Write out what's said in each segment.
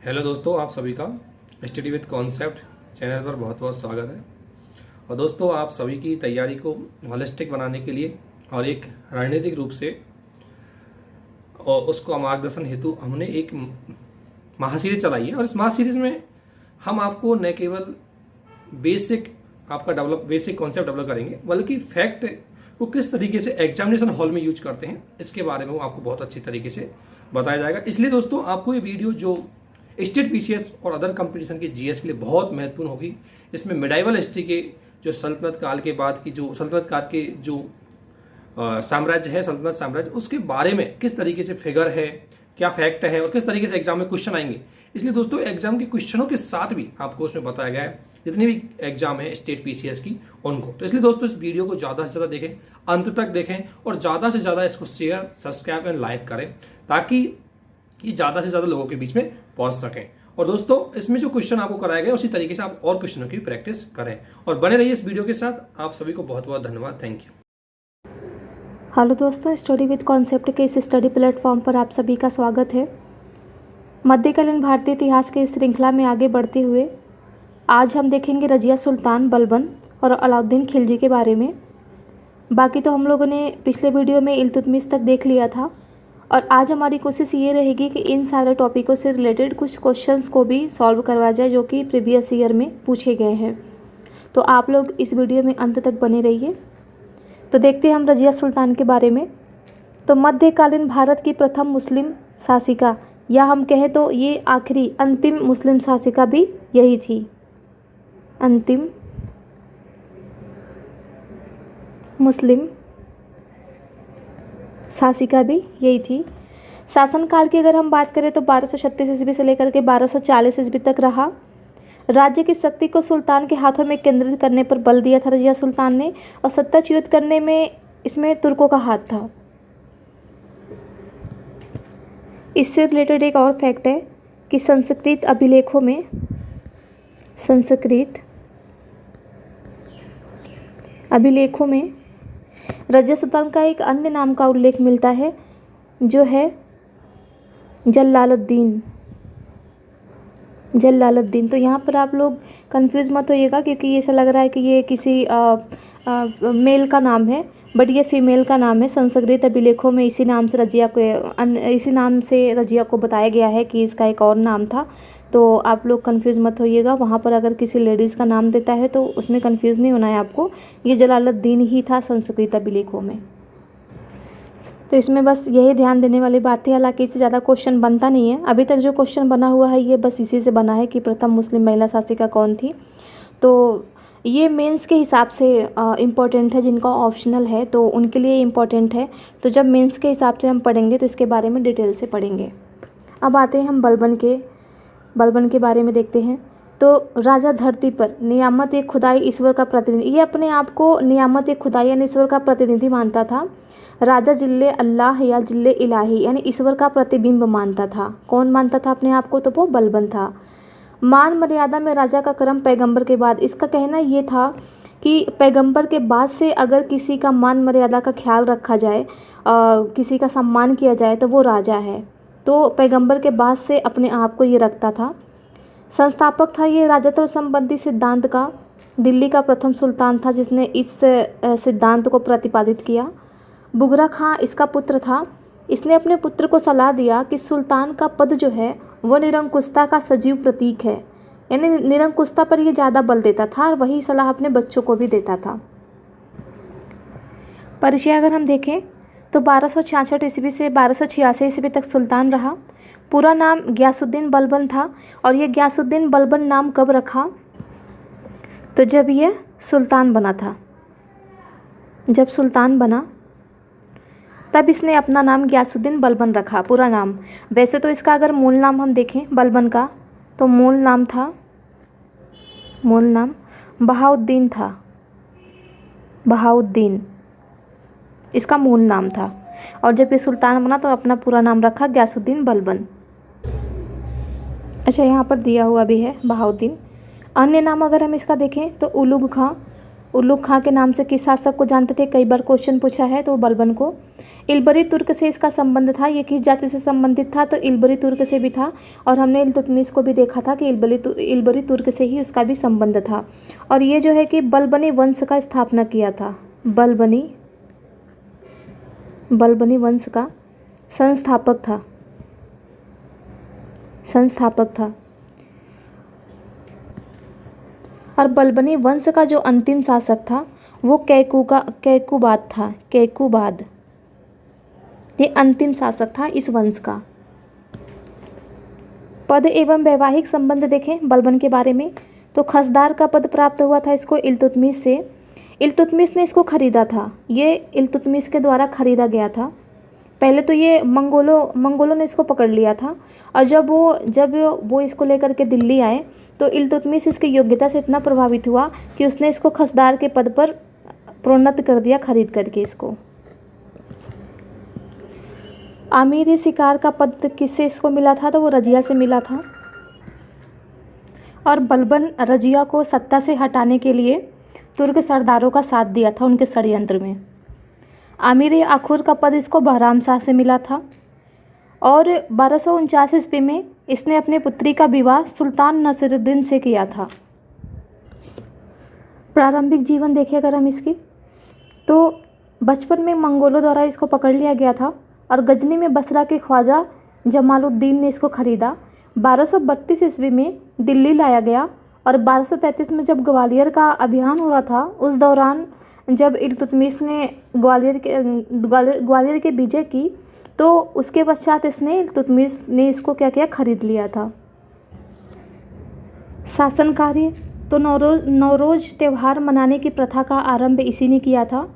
Hello दोस्तों, आप सभी का स्टडी विद कॉन्सेप्ट चैनल पर बहुत बहुत स्वागत है। और दोस्तों, आप सभी की तैयारी को होलिस्टिक बनाने के लिए और एक रणनीतिक रूप से और उसको मार्गदर्शन हेतु हमने एक महासीरीज चलाई है। और इस महासीरीज में हम आपको न केवल बेसिक कॉन्सेप्ट डेवलप करेंगे, बल्कि फैक्ट को किस तरीके से एग्जामिनेशन हॉल में यूज करते हैं इसके बारे में वो आपको बहुत अच्छी तरीके से बताया जाएगा। इसलिए दोस्तों, आपको ये वीडियो जो स्टेट पीसीएस और अदर कंपटीशन के जीएस के लिए बहुत महत्वपूर्ण होगी। इसमें मिडाइवल हिस्ट्री के जो सल्तनत काल के बाद की जो सल्तनत काल के जो साम्राज्य है, सल्तनत साम्राज्य, उसके बारे में किस तरीके से फिगर है, क्या फैक्ट है और किस तरीके से एग्जाम में क्वेश्चन आएंगे। इसलिए दोस्तों, एग्जाम के क्वेश्चनों के साथ भी आपको उसमें बताया गया है जितनी भी एग्जाम है स्टेट पीसीएस की उनको। तो इसलिए दोस्तों, इस वीडियो को ज्यादा से ज्यादा देखें, अंत तक देखें और ज्यादा से ज्यादा इसको शेयर, सब्सक्राइब एंड लाइक करें ताकि ये ज्यादा से ज्यादा लोगों के बीच में पहुंच सकें। और दोस्तों, इसमें जो क्वेश्चन आपको कराया गया उसी तरीके से आप और क्वेश्चनों की प्रैक्टिस करें और बने रहिए इस वीडियो के साथ। आप सभी को बहुत बहुत धन्यवाद। Thank you. हेलो दोस्तों, स्टडी विद कॉन्सेप्ट के इस स्टडी प्लेटफॉर्म पर आप सभी का स्वागत है। मध्यकालीन भारतीय इतिहास के इस श्रृंखला में आगे बढ़ते हुए आज हम देखेंगे रजिया सुल्तान बलबन और अलाउद्दीन खिलजी के बारे में। बाकी तो हम लोगों ने पिछले वीडियो में इल्तुतमिश तक देख लिया था और आज हमारी कोशिश ये रहेगी कि इन सारे टॉपिकों से रिलेटेड कुछ क्वेश्चंस को भी सॉल्व करवा जाए जो कि प्रीवियस ईयर में पूछे गए हैं। तो आप लोग इस वीडियो में अंत तक बने रहिए। तो देखते हैं हम रजिया सुल्तान के बारे में। तो मध्यकालीन भारत की प्रथम मुस्लिम शासिका, या हम कहें तो ये आखिरी अंतिम मुस्लिम शासिका भी यही थी। अंतिम मुस्लिम शासिका भी यही थी। शासनकाल की अगर हम बात करें तो 1236 ईस्वी से लेकर के 1240 ईस्वी तक रहा। राज्य की शक्ति को सुल्तान के हाथों में केंद्रित करने पर बल दिया था रजिया सुल्तान ने, और सत्ताच्युत करने में इसमें तुर्कों का हाथ था। इससे रिलेटेड एक और फैक्ट है कि संस्कृत अभिलेखों में रजिया सुल्तान का एक अन्य नाम का उल्लेख मिलता है जो है जलालुद्दीन। तो यहाँ पर आप लोग कंफ्यूज मत होइएगा क्योंकि ये ऐसा लग रहा है कि ये किसी मेल का नाम है, बट ये फीमेल का नाम है। संस्कृत अभिलेखों में इसी नाम से रजिया को बताया गया है कि इसका एक और नाम था। तो आप लोग कंफ्यूज मत होइएगा। वहाँ पर अगर किसी लेडीज़ का नाम देता है तो उसमें कंफ्यूज नहीं होना है आपको। ये जलालुद्दीन ही था संस्कृत अभिलेखों में। तो इसमें बस यही ध्यान देने वाली बात है। हालांकि इससे ज़्यादा क्वेश्चन बनता नहीं है। अभी तक जो क्वेश्चन बना हुआ है ये बस इसी से बना है कि प्रथम मुस्लिम महिला शासिका कौन थी। तो ये मेंस के हिसाब से इम्पोर्टेंट है, जिनका ऑप्शनल है तो उनके लिए इम्पोर्टेंट है। तो जब मेंस के हिसाब से हम पढ़ेंगे तो इसके बारे में डिटेल से पढ़ेंगे। अब आते हैं हम बलबन के बारे में देखते हैं। तो राजा धरती पर नियामत एक खुदाई ईश्वर का प्रतिनिधि, ये अपने आप को नियामत एक खुदाई यानी ईश्वर का प्रतिनिधि मानता था। राजा जिल्ले अल्लाह या जिल्ले इलाही यानी ईश्वर का प्रतिबिंब मानता था। कौन मानता था अपने आप को? तो वो बलबन था। मान मर्यादा में राजा का क्रम पैगंबर के बाद। इसका कहना ये था कि पैगंबर के बाद से अगर किसी का मान मर्यादा का ख्याल रखा जाए, किसी का सम्मान किया जाए तो वो राजा है। तो पैगंबर के बाद से अपने आप को ये रखता था। संस्थापक था ये राजत्व संबंधी सिद्धांत का। दिल्ली का प्रथम सुल्तान था जिसने इस सिद्धांत को प्रतिपादित किया। बुगरा खां इसका पुत्र था। इसने अपने पुत्र को सलाह दिया कि सुल्तान का पद जो है वो निरंकुशता का सजीव प्रतीक है, यानी निरंकुशता पर ये ज़्यादा बल देता था और वही सलाह अपने बच्चों को भी देता था। परिचय अगर हम देखें तो 1266 ईस्वी से 1286 ईस्वी तक सुल्तान रहा। पूरा नाम गयासुद्दीन बलबन था। और ये गयासुद्दीन बलबन नाम कब रखा? तो जब ये सुल्तान बना था। जब सुल्तान बना तब इसने अपना नाम गयासुद्दीन बलबन रखा, पूरा नाम। वैसे तो इसका अगर मूल नाम हम देखें बलबन का तो मूल नाम बहाउद्दीन था। बहाउद्दीन इसका मूल नाम था। और जब ये सुल्तान बना तो अपना पूरा नाम रखा गयासुद्दीन बलबन। अच्छा, यहाँ पर दिया हुआ भी है बहाउद्दीन। अन्य नाम अगर हम इसका देखें तो उलुग खां। उल्लुग खां के नाम से किस शासक को जानते थे, कई बार क्वेश्चन पूछा है, तो वो बलबन को। इल्बरी तुर्क से इसका संबंध था, ये किस जाति से संबंधित था, तो इल्बरी तुर्क से भी था। और हमने इल्तुतमिश को भी देखा था कि इल्बरी तुर्क से ही उसका भी संबंध था। और ये जो है कि बलबनी वंश का स्थापना किया था, बलबनी वंश का संस्थापक था। और बलबनी वंश का जो अंतिम शासक था वो कैकुबाद, ये अंतिम शासक था इस वंश का। पद एवं वैवाहिक संबंध देखें बलबन के बारे में, तो खसदार का पद प्राप्त हुआ था इसको इल्तुतमिश से। इल्तुतमिश ने इसको खरीदा था, ये इल्तुतमिश के द्वारा खरीदा गया था। पहले तो ये मंगोलों ने इसको पकड़ लिया था, और जब वो इसको लेकर के दिल्ली आए तो इल्तुतमिश इसकी योग्यता से इतना प्रभावित हुआ कि उसने इसको खसदार के पद पर प्रोन्नत कर दिया खरीद करके इसको। आमिर शिकार का पद किससे इसको मिला था, तो वो रजिया से मिला था। और बलबन रजिया को सत्ता से हटाने के लिए तुर्क सरदारों का साथ दिया था उनके षड्यंत्र में। आमिर आखुर का पद इसको बहराम शाह से मिला था। और 1249 ईस्वी में इसने अपनी पुत्री का विवाह सुल्तान नसीरुद्दीन से किया था। प्रारंभिक जीवन देखें अगर हम इसकी, तो बचपन में मंगोलों द्वारा इसको पकड़ लिया गया था और गजनी में बसरा के ख्वाजा जमालुद्दीन ने इसको खरीदा। 1232 ईस्वी में दिल्ली लाया गया और 1233 में जब ग्वालियर का अभियान हो रहा था, उस दौरान जब इल्तुतमिश ने ग्वालियर के विजय की, तो उसके पश्चात इल्तुतमिश ने इसको क्या किया, खरीद लिया था। शासन कार्य, तो नौरोज त्यौहार मनाने की प्रथा का आरंभ इसी ने किया था।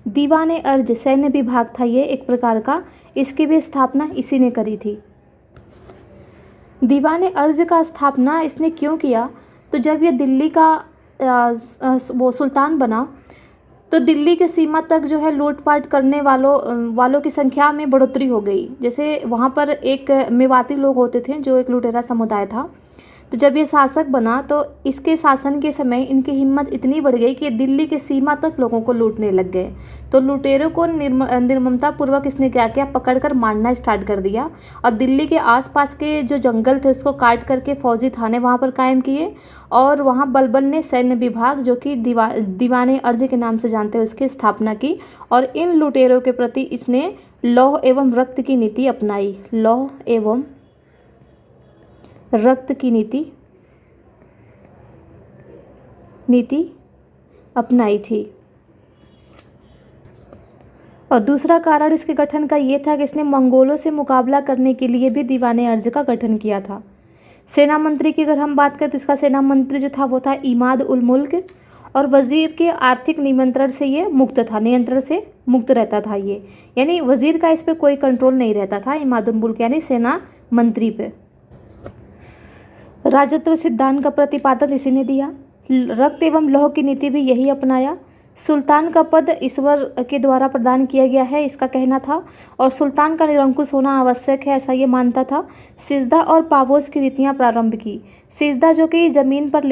दीवान अर्ज सैन्य विभाग था ये एक प्रकार का, इसकी भी स्थापना इसी ने करी थी। दीवान अर्ज का स्थापना इसने क्यों किया, तो जब ये दिल्ली का वो सुल्तान बना, तो दिल्ली के सीमा तक जो है लूटपाट करने वालों की संख्या में बढ़ोतरी हो गई। जैसे वहाँ पर एक मेवाती लोग होते थे जो एक लुटेरा समुदाय था, तो जब ये शासक बना तो इसके शासन के समय इनकी हिम्मत इतनी बढ़ गई कि दिल्ली के सीमा तक लोगों को लूटने लग गए। तो लुटेरों को निर्ममता पूर्वक इसने क्या किया, पकड़कर मारना स्टार्ट कर दिया और दिल्ली के आसपास के जो जंगल थे उसको काट करके फौजी थाने वहाँ पर कायम किए। और वहाँ बलबन ने सैन्य विभाग, जो कि दीवाने अर्ज के नाम से जानते हैं, उसकी स्थापना की। और इन लुटेरों के प्रति इसने लौह एवं रक्त की नीति अपनाई, लौह एवं रक्त की नीति अपनाई थी। और दूसरा कारण इसके गठन का ये था कि इसने मंगोलों से मुकाबला करने के लिए भी दीवाने अर्ज का गठन किया था। सेना मंत्री की अगर हम बात करें तो इसका सेना मंत्री जो था वो था इमाद उल मुल्क, और वज़ीर के आर्थिक नियंत्रण से ये मुक्त था, नियंत्रण से मुक्त रहता था ये, यानी वज़ीर का इस पर कोई कंट्रोल नहीं रहता था इमाद उल मुल्क यानी सेना मंत्री पे। राजत्व सिद्धांत का प्रतिपादन इसी ने दिया। रक्त एवं लौह की नीति भी यही अपनाया। सुल्तान का पद ईश्वर के द्वारा प्रदान किया गया है, इसका कहना था, और सुल्तान का निरंकुश होना आवश्यक है, ऐसा ये मानता था। सिजदा और पाबोस की रीतियाँ प्रारंभ की। सिजदा जो कि जमीन पर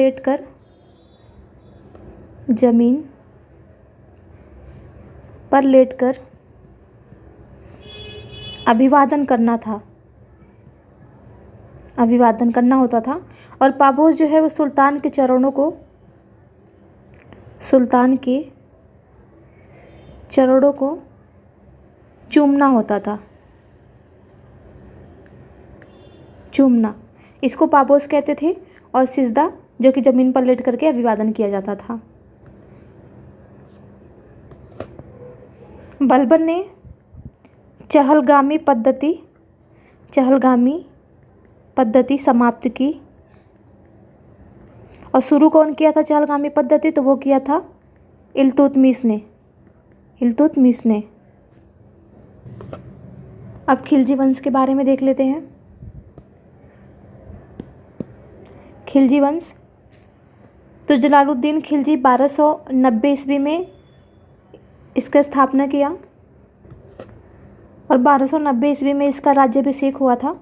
लेटकर अभिवादन करना होता था। और पाबोस जो है वो सुल्तान के चरणों को चूमना होता था, चूमना, इसको पाबोस कहते थे। और सिजदा जो कि ज़मीन पर लेट करके अभिवादन किया जाता था। बलबन ने चहलगामी पद्धति समाप्त की। और शुरू कौन किया था चहलगामी पद्धति, तो वो किया था इल्तुतमिश ने। अब खिलजी वंश के बारे में देख लेते हैं। खिलजी वंश, तो जलालुद्दीन खिलजी 1290 ईस्वी में इसका स्थापना किया और 1290 ईस्वी में इसका राज्याभिषेक हुआ था।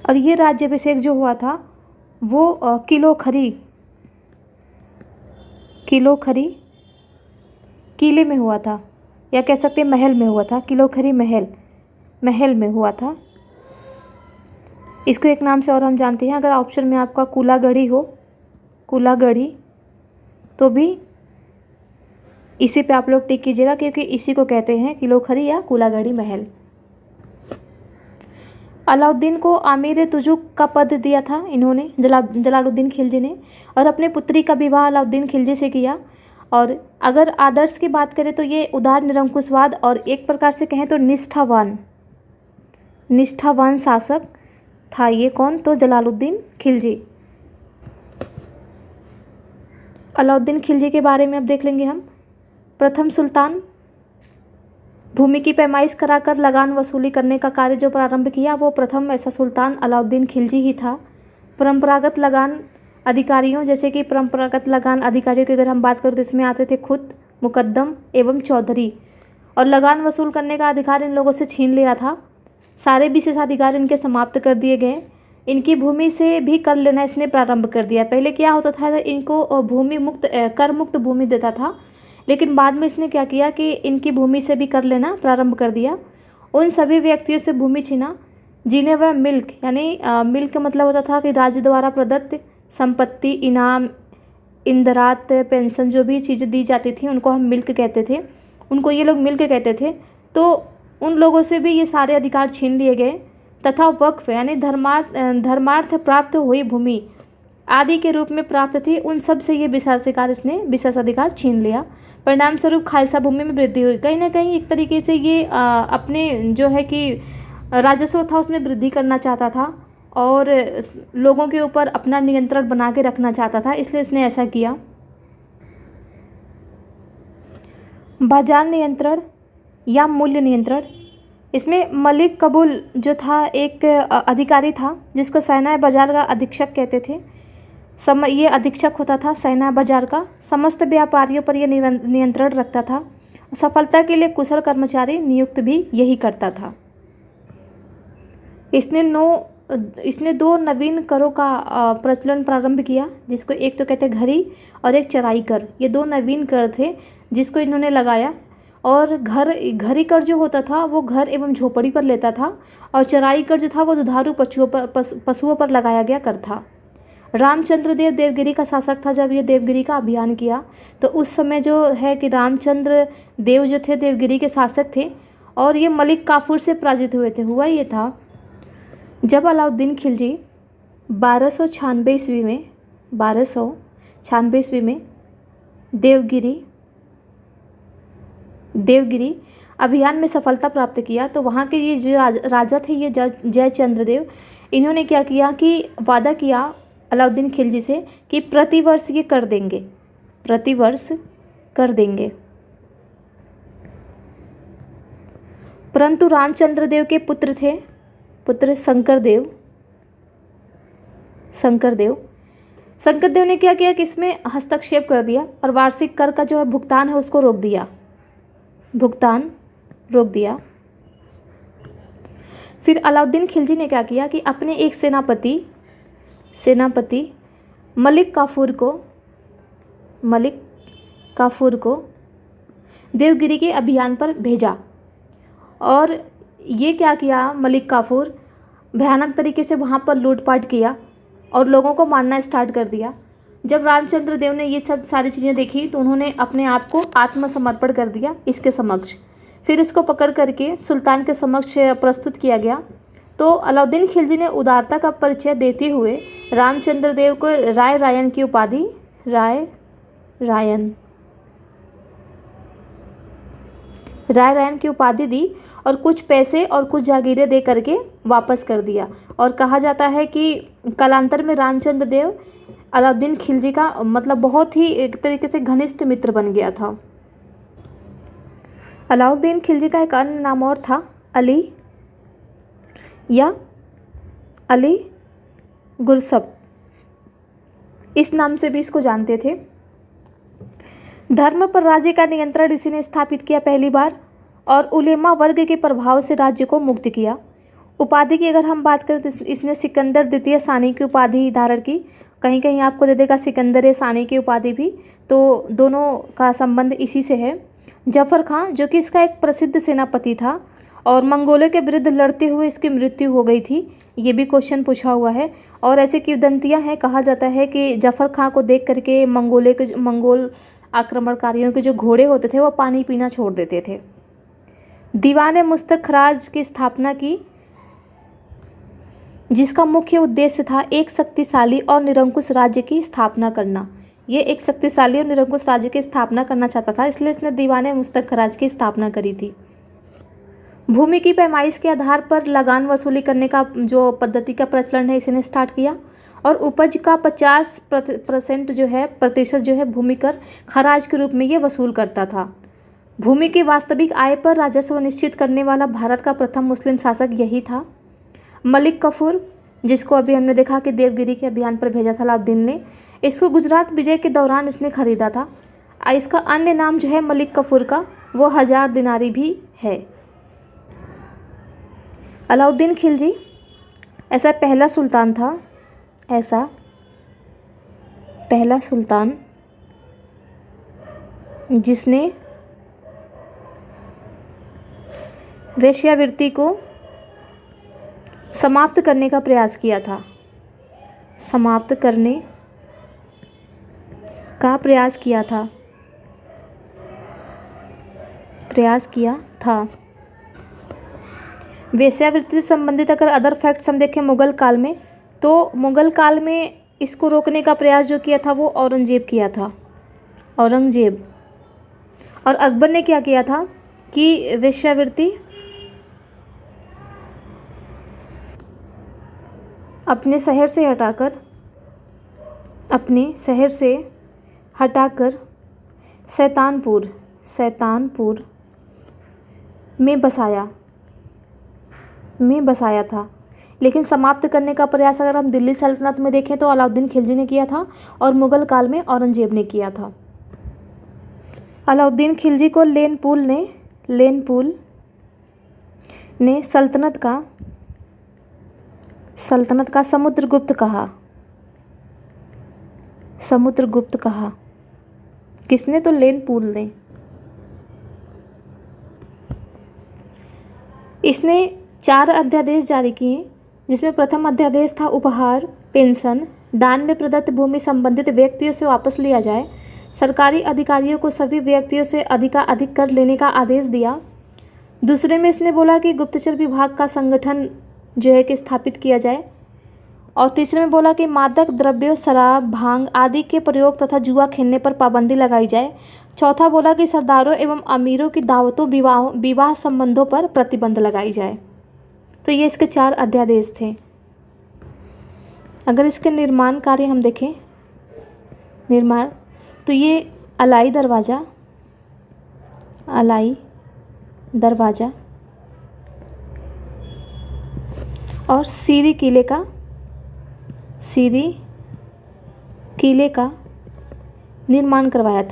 और ये राज्याभिषेक जो हुआ था वो किलोखरी किले में हुआ था, या कह सकते हैं महल में हुआ था। किलोखरी महल में हुआ था। इसको एक नाम से और हम जानते हैं, अगर ऑप्शन में आपका कूलागढ़ी हो, कूलागढ़ी, तो भी इसी पे आप लोग टिक कीजिएगा, क्योंकि इसी को कहते हैं किलोखरी या कूलागढ़ी महल। अलाउद्दीन को आमिर तुजुक का पद दिया था इन्होंने, जलालुद्दीन खिलजी ने, और अपने पुत्री का विवाह अलाउद्दीन खिलजी से किया। और अगर आदर्श की बात करें तो ये उदार निरंकुशवाद और एक प्रकार से कहें तो निष्ठावान शासक था। ये कौन? तो जलालुद्दीन खिलजी। अलाउद्दीन खिलजी के बारे में अब देख लेंगे हम। प्रथम सुल्तान, भूमि की पैमाइश कराकर लगान वसूली करने का कार्य जो प्रारंभ किया वो प्रथम ऐसा सुल्तान अलाउद्दीन खिलजी ही था। परंपरागत लगान अधिकारियों, जैसे कि परंपरागत लगान अधिकारियों की अगर हम बात करें तो इसमें आते थे खुद, मुकद्दम एवं चौधरी, और लगान वसूल करने का अधिकार इन लोगों से छीन लिया था। सारे विशेषाधिकार इनके समाप्त कर दिए गए। इनकी भूमि से भी कर लेना इसने प्रारंभ कर दिया। पहले क्या होता था, इनको भूमि मुक्त, कर मुक्त भूमि देता था, लेकिन बाद में इसने क्या किया कि इनकी भूमि से भी कर लेना प्रारंभ कर दिया। उन सभी व्यक्तियों से भूमि छीना जिन्हें वह मिल्क, यानी मिल्क मतलब होता था कि राज्य द्वारा प्रदत्त संपत्ति, इनाम, इंदरात, पेंशन, जो भी चीज़ें दी जाती थी उनको हम मिल्क कहते थे, उनको ये लोग मिल्क कहते थे। तो उन लोगों से भी ये सारे अधिकार छीन लिए गए तथा वक्फ यानी धर्मार्थ प्राप्त हुई भूमि आदि के रूप में प्राप्त थी, उन सब से ये विशेषाधिकार छीन लिया। परिणाम स्वरूप खालसा भूमि में वृद्धि हुई। कहीं ना कहीं एक तरीके से ये अपने जो है कि राजस्व था उसमें वृद्धि करना चाहता था और लोगों के ऊपर अपना नियंत्रण बना के रखना चाहता था, इसलिए इसने ऐसा किया। बाजार नियंत्रण या मूल्य नियंत्रण, इसमें मलिक कबूल जो था एक अधिकारी था जिसको सैना बाजार का अधीक्षक कहते थे। ये अधीक्षक होता था सैना बाजार का, समस्त व्यापारियों पर यह नियंत्रण रखता था। सफलता के लिए कुशल कर्मचारी नियुक्त भी यही करता था। इसने 2 नवीन करों का प्रचलन प्रारंभ किया, जिसको एक तो कहते घरी और एक चराई कर। ये 2 नवीन कर थे जिसको इन्होंने लगाया। और घरी कर जो होता था वो घर एवं झोपड़ी पर लेता था, और चराई कर जो था वो दुधारू पशुओं पर लगाया गया कर था। रामचंद्र देव देवगिरी का शासक था। जब ये देवगिरी का अभियान किया तो उस समय जो है कि रामचंद्र देव जो थे देवगिरी के शासक थे, और ये मलिक काफूर से पराजित हुए थे। हुआ ये था जब अलाउद्दीन खिलजी 1296 ईस्वी में देवगिरी अभियान में सफलता प्राप्त किया, तो वहाँ के ये जो राजा थे ये जयचंद्र देव, इन्होंने क्या किया कि वादा किया अलाउद्दीन खिलजी से कि प्रतिवर्ष ये कर देंगे। परंतु रामचंद्र देव के पुत्र शंकरदेव ने क्या किया कि इसमें हस्तक्षेप कर दिया और वार्षिक कर का जो है भुगतान है उसको रोक दिया। फिर अलाउद्दीन खिलजी ने क्या किया कि अपने एक सेनापति मलिक काफूर को देवगिरी के अभियान पर भेजा। और ये क्या किया, मलिक काफूर भयानक तरीके से वहाँ पर लूटपाट किया और लोगों को मारना स्टार्ट कर दिया। जब रामचंद्र देव ने ये सब सारी चीज़ें देखी तो उन्होंने अपने आप को आत्मसमर्पण कर दिया इसके समक्ष। फिर इसको पकड़ करके सुल्तान के समक्ष प्रस्तुत किया गया। तो अलाउद्दीन खिलजी ने उदारता का परिचय देते हुए रामचंद्र देव को राय रायन की उपाधि दी और कुछ पैसे और कुछ जागीरें दे करके वापस कर दिया। और कहा जाता है कि कालांतर में रामचंद्र देव अलाउद्दीन खिलजी का मतलब बहुत ही एक तरीके से घनिष्ठ मित्र बन गया था। अलाउद्दीन खिलजी का एक अन्य नाम और था अली गुरसब, इस नाम से भी इसको जानते थे। धर्म पर राज्य का नियंत्रण इसी ने स्थापित किया पहली बार, और उलेमा वर्ग के प्रभाव से राज्य को मुक्त किया। उपाधि की अगर हम बात करें तो इसने सिकंदर द्वितीय सानी की उपाधि धारण की। कहीं कहीं आपको दे देगा सिकंदर सानी की उपाधि भी, तो दोनों का संबंध इसी से है। जफ़र खां जो कि इसका एक प्रसिद्ध सेनापति था और मंगोलों के विरुद्ध लड़ते हुए इसकी मृत्यु हो गई थी, ये भी क्वेश्चन पूछा हुआ है। और ऐसे किंवदंतियाँ हैं, कहा जाता है कि जफ़र खां को देख करके मंगोल आक्रमणकारियों के जो घोड़े होते थे वो पानी पीना छोड़ देते थे। दीवान मुस्तखराज की स्थापना की, जिसका मुख्य उद्देश्य था एक शक्तिशाली और निरंकुश राज्य की स्थापना करना। ये एक शक्तिशाली और निरंकुश राज्य की स्थापना करना चाहता था, इसलिए इसने दीवान मुस्तखराज की स्थापना करी थी। भूमि की पैमाइश के आधार पर लगान वसूली करने का जो पद्धति का प्रचलन है इसने स्टार्ट किया और उपज का 50% प्रतिशत जो है भूमि कर खराज के रूप में ये वसूल करता था। भूमि की वास्तविक आय पर राजस्व निश्चित करने वाला भारत का प्रथम मुस्लिम शासक यही था। मलिक कफूर, जिसको अभी हमने देखा कि देवगिरी के अभियान पर भेजा था अलाउद्दीन ने, इसको गुजरात विजय के दौरान इसने खरीदा था। इसका अन्य नाम जो है मलिक कफूर का वो 1000 दिनारी भी है। अलाउद्दीन खिलजी ऐसा पहला सुल्तान था, ऐसा पहला सुल्तान जिसने वेश्यावृत्ति को समाप्त करने का प्रयास किया था, समाप्त करने का प्रयास किया था। वेश्यावृत्ति से संबंधित अगर अदर फैक्ट्स हम देखें मुग़ल काल में, तो मुग़ल काल में इसको रोकने का प्रयास जो किया था वो औरंगजेब किया था, औरंगजेब। और अकबर ने क्या किया था कि वेश्यावृत्ति अपने शहर से हटाकर सैतानपुर में बसाया था। लेकिन समाप्त करने का प्रयास अगर हम दिल्ली सल्तनत में देखें तो अलाउद्दीन खिलजी ने किया था और मुग़ल काल में औरंगजेब ने किया था। अलाउद्दीन खिलजी को लेनपुल ने सल्तनत का समुद्रगुप्त कहा। किसने? तो लेनपुल ने। इसने 4 अध्यादेश जारी किए, जिसमें प्रथम अध्यादेश था उपहार, पेंशन, दान में प्रदत्त भूमि संबंधित व्यक्तियों से वापस लिया जाए। सरकारी अधिकारियों को सभी व्यक्तियों से अधिक कर लेने का आदेश दिया। दूसरे में इसने बोला कि गुप्तचर विभाग का संगठन जो है कि स्थापित किया जाए। और तीसरे में बोला कि मादक द्रव्यों, शराब, भांग आदि के प्रयोग तथा जुआ खेलने पर पाबंदी लगाई जाए। चौथा बोला कि सरदारों एवं अमीरों की दावतों, विवाह संबंधों पर प्रतिबंध लगाई जाए। तो ये इसके 4 अध्यादेश थे। अगर इसके निर्माण कार्य हम देखें, तो ये अलाई दरवाज़ा और सीरी किले का निर्माण करवाया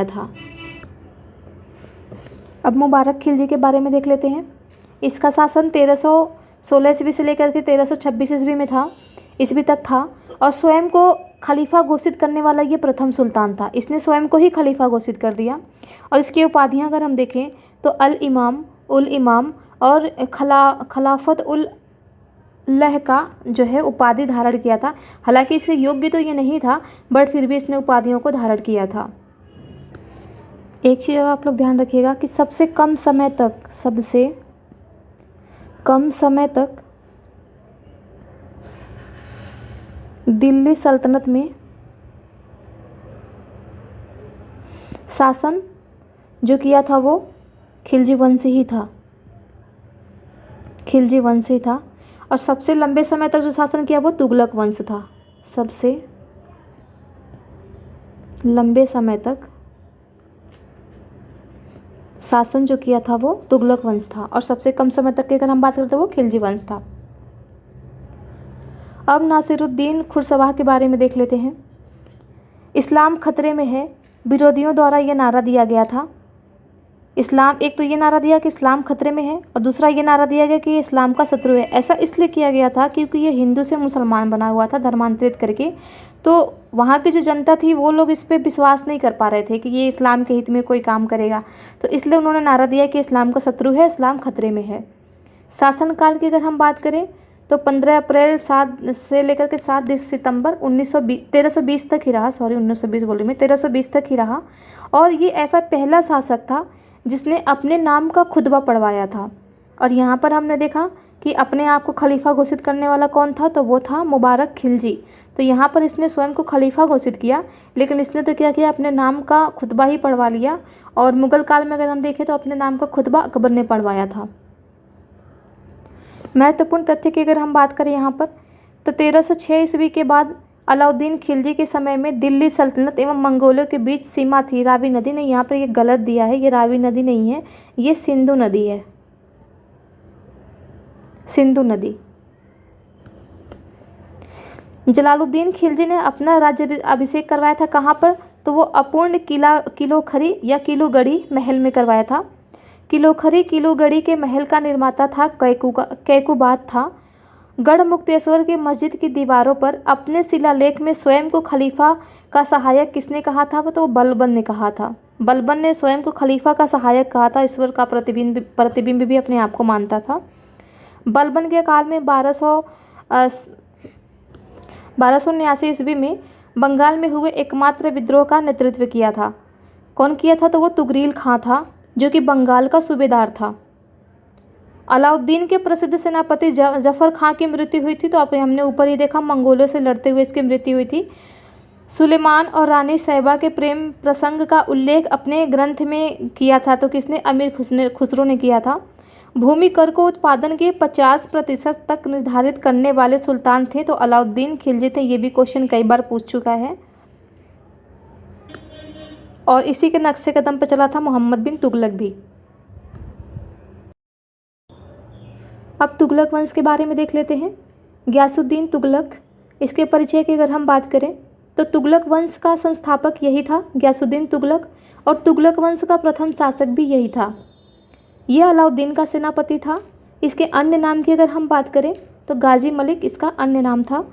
था। अब मुबारक खिलजी के बारे में देख लेते हैं। इसका शासन 1316 ईस्वी से लेकर के 1326 ईस्वी तक था और स्वयं को खलीफा घोषित करने वाला ये प्रथम सुल्तान था। इसने स्वयं को ही खलीफा घोषित कर दिया। और इसकी उपाधियां अगर हम देखें तो उल इमाम और खलाफत उल लह का जो है उपाधि धारण किया था। हालांकि इसके योग्य तो ये नहीं था, बट फिर भी इसने उपाधियों को धारण किया था। एक चीज़ आप लोग ध्यान रखिएगा कि सबसे कम समय तक दिल्ली सल्तनत में शासन जो किया था वो खिलजी वंशी ही था। और सबसे लंबे समय तक जो शासन किया वो तुगलक वंश था। सबसे लंबे समय तक शासन जो किया था वो तुगलक वंश था और सबसे कम समय तक की अगर हम बात करें तो वो खिलजी वंश था। अब नासिरुद्दीन खुरसवाह के बारे में देख लेते हैं। इस्लाम खतरे में है, विरोधियों द्वारा यह नारा दिया गया था। इस्लाम, एक तो ये नारा दिया कि इस्लाम खतरे में है और दूसरा ये नारा दिया गया कि ये इस्लाम का शत्रु है। ऐसा इसलिए किया गया था क्योंकि ये हिंदू से मुसलमान बना हुआ था धर्मांतरित करके, तो वहाँ की जो जनता थी वो लोग इस पर विश्वास नहीं कर पा रहे थे कि ये इस्लाम के हित में कोई काम करेगा, तो इसलिए उन्होंने नारा दिया कि इस्लाम का शत्रु है, इस्लाम खतरे में है। शासनकाल की अगर हम बात करें तो 15 अप्रैल 7 से लेकर के 7 सितंबर 1320 तक ही रहा, 1920 बोल रही मैं, 1320 तक ही रहा। और ये ऐसा पहला शासक था जिसने अपने नाम का खुतबा पढ़वाया था। और यहाँ पर हमने देखा कि अपने आप को खलीफा घोषित करने वाला कौन था, तो वो था मुबारक खिलजी। तो यहाँ पर इसने स्वयं को खलीफा घोषित किया, लेकिन इसने तो क्या किया, अपने नाम का खुतबा ही पढ़वा लिया। और मुग़ल काल में अगर हम देखें तो अपने नाम का खुतबा अकबर ने पढ़वाया था। महत्वपूर्ण तथ्य की अगर हम बात करें यहाँ पर, तो 1306 ईस्वी के बाद अलाउद्दीन खिलजी के समय में दिल्ली सल्तनत एवं मंगोलों के बीच सीमा थी रावी नदी। नहीं, यहाँ पर ये गलत दिया है, ये रावी नदी नहीं है, ये सिंधु नदी है, सिंधु नदी। जलालुद्दीन खिलजी ने अपना राज्य अभिषेक करवाया था कहाँ पर, तो वो अपूर्ण किलोखरी या किलोगढ़ी महल में करवाया था। किलोगढ़ी के महल का निर्माता था कैकुबाद था। गढ़ मुक्तेश्वर की मस्जिद की दीवारों पर अपने शिलालेख में स्वयं को खलीफा का सहायक किसने कहा था, वो तो बलबन ने कहा था। बलबन ने स्वयं को खलीफा का सहायक कहा था, ईश्वर का प्रतिबिंब भी अपने आप को मानता था। बलबन के काल में 1289 ईस्वी में बंगाल में हुए एकमात्र विद्रोह का नेतृत्व किया था। कौन किया था, तो वो तुगरील खां था, जो कि बंगाल का सूबेदार था। अलाउद्दीन के प्रसिद्ध सेनापति जफर खां की मृत्यु हुई थी, तो आप हमने ऊपर ही देखा मंगोलों से लड़ते हुए इसकी मृत्यु हुई थी। सुलेमान और रानी साहिबा के प्रेम प्रसंग का उल्लेख अपने ग्रंथ में किया था, तो किसने, अमीर खुसरो ने किया था। भूमि कर को उत्पादन के 50% तक निर्धारित करने वाले सुल्तान थे, तो अलाउद्दीन खिलजी थे। ये भी क्वेश्चन कई बार पूछ चुका है। और इसी के नक्शे कदम पर चला था मोहम्मद बिन तुगलक भी। अब तुगलक वंश के बारे में देख लेते हैं। गयासुद्दीन तुगलक, इसके परिचय की अगर हम बात करें तो तुगलक वंश का संस्थापक यही था, गयासुद्दीन तुगलक, और तुगलक वंश का प्रथम शासक भी यही था। यह अलाउद्दीन का सेनापति था। इसके अन्य नाम की अगर हम बात करें तो गाजी मलिक इसका अन्य नाम था।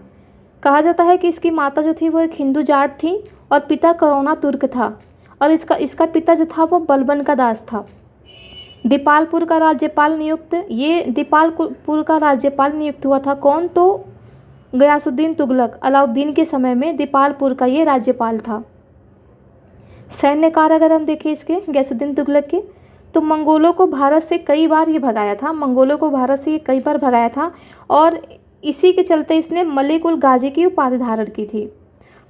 कहा जाता है कि इसकी माता जो थी वो एक हिंदू जाट थी और पिता करोना तुर्क था, और इसका पिता जो था वो बलबन का दास था। दीपालपुर का राज्यपाल नियुक्त हुआ था कौन, तो गयासुद्दीन तुगलक। अलाउद्दीन के समय में दीपालपुर का ये राज्यपाल था। सैन्य कार्य अगर हम देखें इसके गयासुद्दीन तुगलक के, तो मंगोलों को भारत से कई बार ये भगाया था, और इसी के चलते इसने मलिक उल गाजी की उपाधि धारण की थी।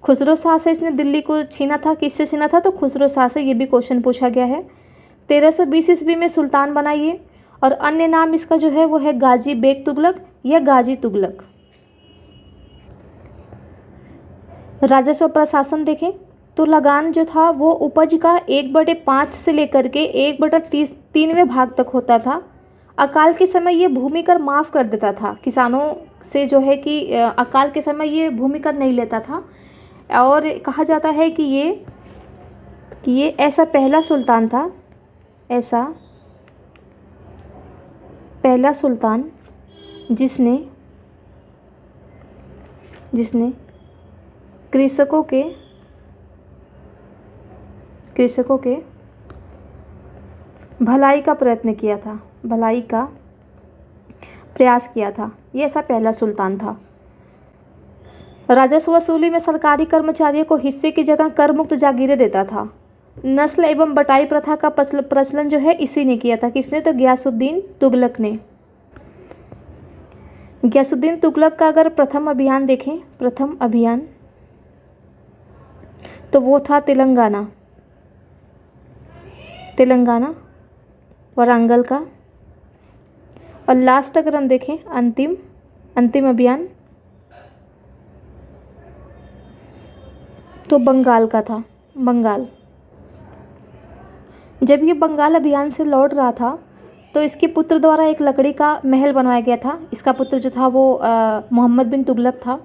खुसरो शाह से इसने दिल्ली को छीना था। किससे छीना था, तो खुसरो शाह से। ये भी क्वेश्चन पूछा गया है। 1320 ईस्वी में सुल्तान बना ये, और अन्य नाम इसका जो है वो है गाजी बेग तुगलक या गाजी तुगलक। राजस्व प्रशासन देखें तो लगान जो था वो उपज का 1/5 से लेकर के 1/3वें भाग तक होता था। अकाल के समय ये भूमि कर माफ़ कर देता था किसानों से, जो है कि अकाल के समय ये भूमि कर नहीं लेता था। और कहा जाता है कि ये ऐसा पहला सुल्तान था, ऐसा पहला सुल्तान जिसने कृषकों के भलाई का प्रयत्न किया था, भलाई का प्रयास किया था। ये ऐसा पहला सुल्तान था। राजस्व वसूली में सरकारी कर्मचारियों को हिस्से की जगह कर मुक्त जागीरें देता था। नस्ल एवं बटाई प्रथा का प्रचलन जो है इसी ने किया था। किसने, तो गयासुद्दीन तुगलक ने। गयासुद्दीन तुगलक का अगर प्रथम अभियान देखें, प्रथम अभियान, तो वो था तेलंगाना वारंगल का। और लास्ट अगर हम देखें अंतिम अभियान, तो बंगाल का था, बंगाल। जब ये बंगाल अभियान से लौट रहा था तो इसके पुत्र द्वारा एक लकड़ी का महल बनवाया गया था। इसका पुत्र जो था वो मोहम्मद बिन तुगलक था।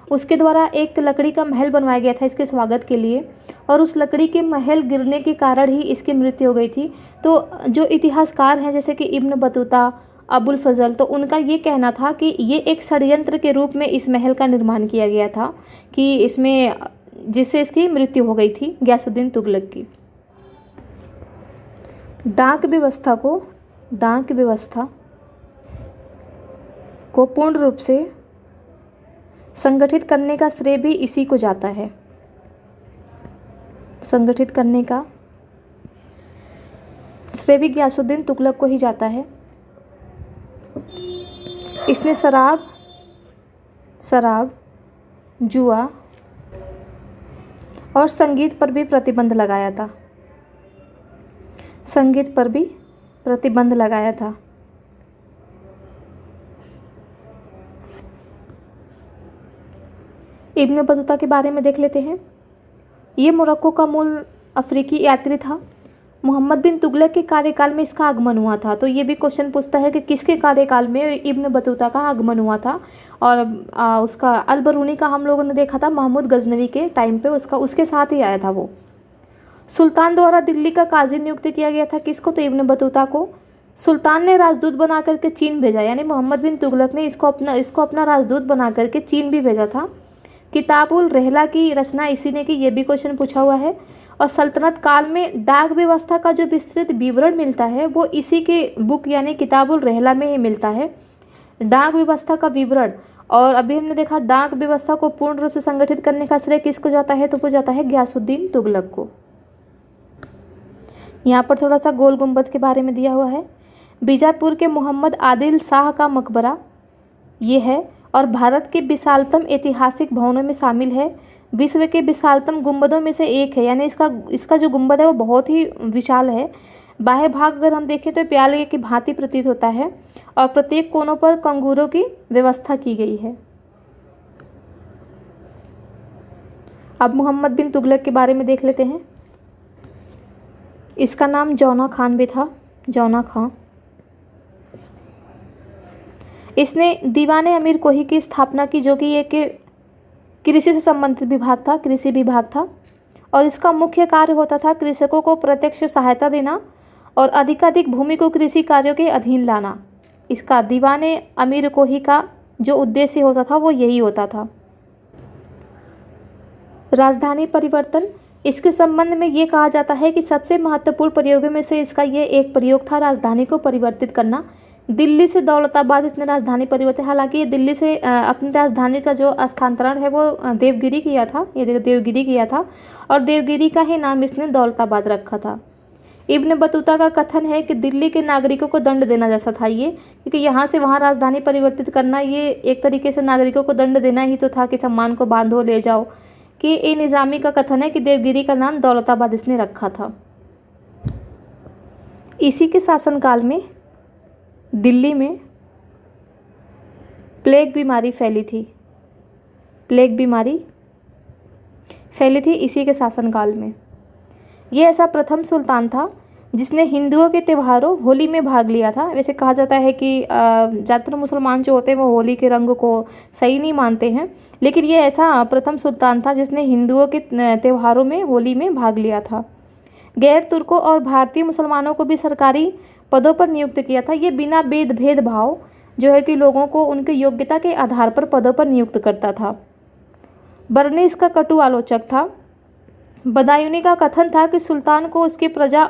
उसके द्वारा एक लकड़ी का महल बनवाया गया था इसके स्वागत के लिए, और उस लकड़ी के महल गिरने के कारण ही इसकी मृत्यु हो गई थी। तो जो इतिहासकार हैं जैसे कि इब्न बतूता, अबुल फजल, तो उनका ये कहना था कि ये एक षड्यंत्र के रूप में इस महल का निर्माण किया गया था कि इसमें जिससे इसकी मृत्यु हो गई थी गयासुद्दीन तुगलक की। डाक व्यवस्था को पूर्ण रूप से संगठित करने का श्रेय भी इसी को जाता है। संगठित करने का श्रेय भी गयासुद्दीन तुगलक को ही जाता है। इसने शराब, जुआ और संगीत पर भी प्रतिबंध लगाया था। इब्न बतूता के बारे में देख लेते हैं। ये मोरक्को का मूल अफ्रीकी यात्री था। मोहम्मद बिन तुगलक के कार्यकाल में इसका आगमन हुआ था। तो ये भी क्वेश्चन पूछता है कि किसके कार्यकाल में इब्न बतूता का आगमन हुआ था। और उसका अल बरूनी का हम लोगों ने देखा था महमूद गजनवी के टाइम पे उसके साथ ही आया था वो। सुल्तान द्वारा दिल्ली का काजी नियुक्त किया गया था किसको, तो इब्न बतूता को। सुल्तान ने राजदूत बना करके चीन भेजा, यानी मोहम्मद बिन तुगलक ने इसको अपना राजदूत बना करके चीन भी भेजा था। किताबुल रहला की रचना इसी ने की, ये भी क्वेश्चन पूछा हुआ है। और सल्तनत काल में डाक व्यवस्था का जो विस्तृत विवरण मिलता है वो इसी के बुक यानी किताबुल रहला में ही मिलता है, डाक व्यवस्था का विवरण। और अभी हमने देखा डाक व्यवस्था को पूर्ण रूप से संगठित करने का श्रेय किसको जाता है, तो वो जाता है गयासुद्दीन तुगलक को। यहाँ पर थोड़ा सा गोल गुंबद के बारे में दिया हुआ है। बीजापुर के मोहम्मद आदिल शाह का मकबरा ये है और भारत के विशालतम ऐतिहासिक भवनों में शामिल है। विश्व के विशालतम गुंबदों में से एक है, यानी इसका जो गुंबद है वो बहुत ही विशाल है। बाह्य भाग अगर हम देखें तो प्याले की भांति प्रतीत होता है और प्रत्येक कोनों पर कंगूरों की व्यवस्था की गई है। अब मोहम्मद बिन तुगलक के बारे में देख लेते हैं। इसका नाम जौना खान भी था, जौना खां। इसने दीवान अमीर कोही की स्थापना की जो कि एक कृषि से संबंधित विभाग था, कृषि विभाग था। और इसका मुख्य कार्य होता था कृषकों को प्रत्यक्ष सहायता देना और अधिकाधिक भूमि को कृषि कार्यों के अधीन लाना। इसका दीवान अमीर कोही का जो उद्देश्य होता था वो यही होता था। राजधानी परिवर्तन, इसके संबंध में ये कहा जाता है कि सबसे महत्वपूर्ण प्रयोगों में से इसका ये एक प्रयोग था राजधानी को परिवर्तित करना। दिल्ली से दौलताबाद इसने राजधानी परिवर्तन, हालांकि ये दिल्ली से अपनी राजधानी का जो स्थानांतरण है वो देवगिरी किया था, ये देवगिरी किया था और देवगिरी का ही नाम इसने दौलताबाद रखा था। इब्न बतूता का कथन है कि दिल्ली के नागरिकों को दंड देना जैसा था ये, क्योंकि यहाँ से वहाँ राजधानी परिवर्तित करना ये एक तरीके से नागरिकों को दंड देना ही तो था कि सम्मान को बांधो ले जाओ। कि ए निज़ामी का कथन है कि देवगिरी का नाम दौलताबाद इसने रखा था। इसी के शासनकाल में दिल्ली में प्लेग बीमारी फैली थी। प्लेग बीमारी फैली थी इसी के शासनकाल में। ये ऐसा प्रथम सुल्तान था जिसने हिंदुओं के त्योहारों होली में भाग लिया था। वैसे कहा जाता है कि ज़्यादातर मुसलमान जो होते हैं वो होली के रंग को सही नहीं मानते हैं, लेकिन ये ऐसा प्रथम सुल्तान था जिसने हिंदुओं के त्योहारों में होली में भाग लिया था। गैर तुर्कों और भारतीय मुसलमानों को भी सरकारी पदों पर नियुक्त किया था। ये बिना भेदभाव जो है कि लोगों को उनकी योग्यता के आधार पर पदों पर नियुक्त करता था। बर्नी इसका कटु आलोचक था। बदायूनी का कथन था कि सुल्तान को उसकी प्रजा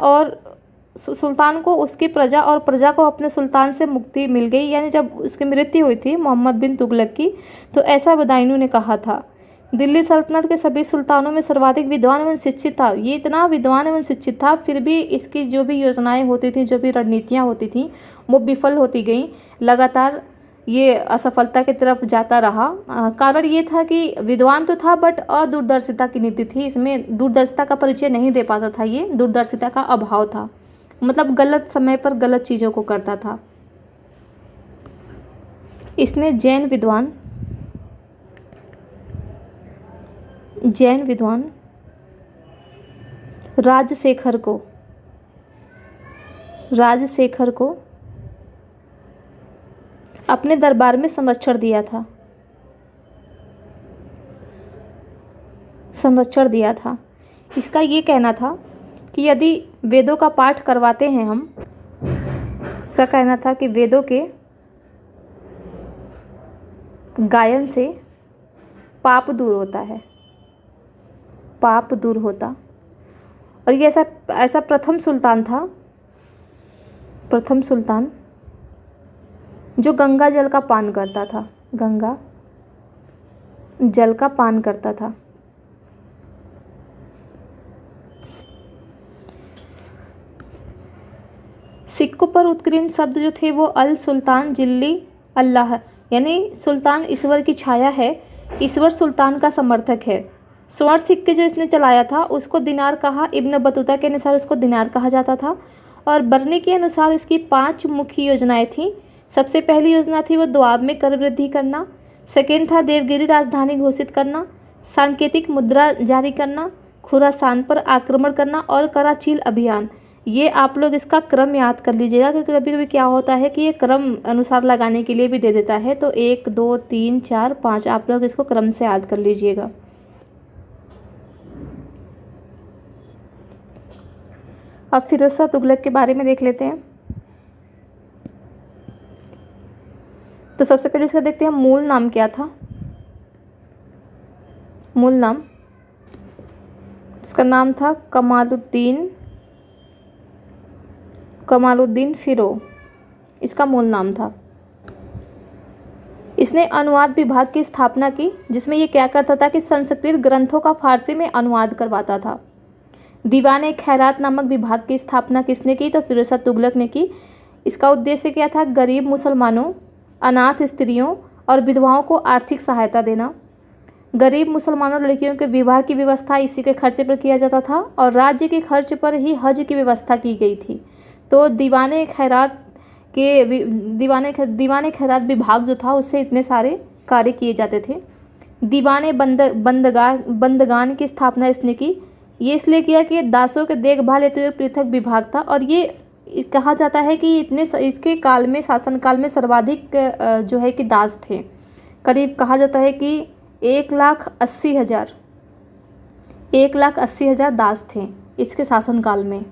और प्रजा को अपने सुल्तान से मुक्ति मिल गई, यानी जब उसकी मृत्यु हुई थी मोहम्मद बिन तुगलक की, तो ऐसा बदायूनी ने कहा था। दिल्ली सल्तनत के सभी सुल्तानों में सर्वाधिक विद्वान एवं शिक्षित था। ये इतना विद्वान एवं शिक्षित था, फिर भी इसकी जो भी योजनाएं होती थी, जो भी रणनीतियाँ होती थी, वो विफल होती गई। लगातार ये असफलता की तरफ जाता रहा। कारण ये था कि विद्वान तो था बट अदूरदर्शिता की नीति थी, इसमें दूरदर्शिता का परिचय नहीं दे पाता था। ये दूरदर्शिता का अभाव था, मतलब गलत समय पर गलत चीज़ों को करता था। इसने जैन विद्वान राजशेखर को अपने दरबार में संरक्षण दिया था। इसका ये कहना था कि यदि वेदों का पाठ करवाते हैं हम, इसका कहना था कि वेदों के गायन से पाप दूर होता है, पाप दूर होता। और ये ऐसा प्रथम सुल्तान था, प्रथम सुल्तान जो गंगा जल का पान करता था, गंगा जल का पान करता था। सिक्कों पर उत्कीर्ण शब्द जो थे वो अल सुल्तान जिल्ली अल्लाह, यानी सुल्तान ईश्वर की छाया है, ईश्वर सुल्तान का समर्थक है। स्वर्ण सिक्के जो इसने चलाया था उसको दिनार कहा, इब्न बतूता के अनुसार उसको दिनार कहा जाता था। और बरनी के अनुसार इसकी 5 मुख्य योजनाएं थीं। सबसे पहली योजना थी वो दोआब में कर वृद्धि करना, सेकेंड था देवगिरी राजधानी घोषित करना, सांकेतिक मुद्रा जारी करना, खुरासान पर आक्रमण करना और कराचील अभियान। ये आप लोग इसका क्रम याद कर लीजिएगा, क्योंकि कभी कभी क्या होता है कि ये क्रम अनुसार लगाने के लिए भी दे देता है। तो 1 2 3 4 5 आप लोग इसको क्रम से याद कर लीजिएगा। अब फिरोज शाह तुगलक के बारे में देख लेते हैं। तो सबसे पहले इसका देखते हैं मूल नाम क्या था। मूल नाम, इसका नाम था कमालुद्दीन फिरोज, इसका मूल नाम था। इसने अनुवाद विभाग की स्थापना की, जिसमें ये क्या करता था कि संस्कृत ग्रंथों का फारसी में अनुवाद करवाता था। दीवाने खैरात नामक विभाग की स्थापना किसने की? तो फिरोज शाह तुगलक ने की। इसका उद्देश्य क्या था? गरीब मुसलमानों, अनाथ स्त्रियों और विधवाओं को आर्थिक सहायता देना। गरीब मुसलमानों लड़कियों के विवाह की व्यवस्था इसी के खर्चे पर किया जाता था और राज्य के खर्च पर ही हज की व्यवस्था की गई थी। तो दीवाने खैरात विभाग जो था उससे इतने सारे कार्य किए जाते थे। दीवाने बंदगान की स्थापना इसने की। ये इसलिए किया कि दासों के देखभाल हेतु एक पृथक विभाग था और ये कहा जाता है कि इसके काल में, शासनकाल में सर्वाधिक जो है कि दास थे। करीब कहा जाता है कि 1,80,000 दास थे इसके शासनकाल में।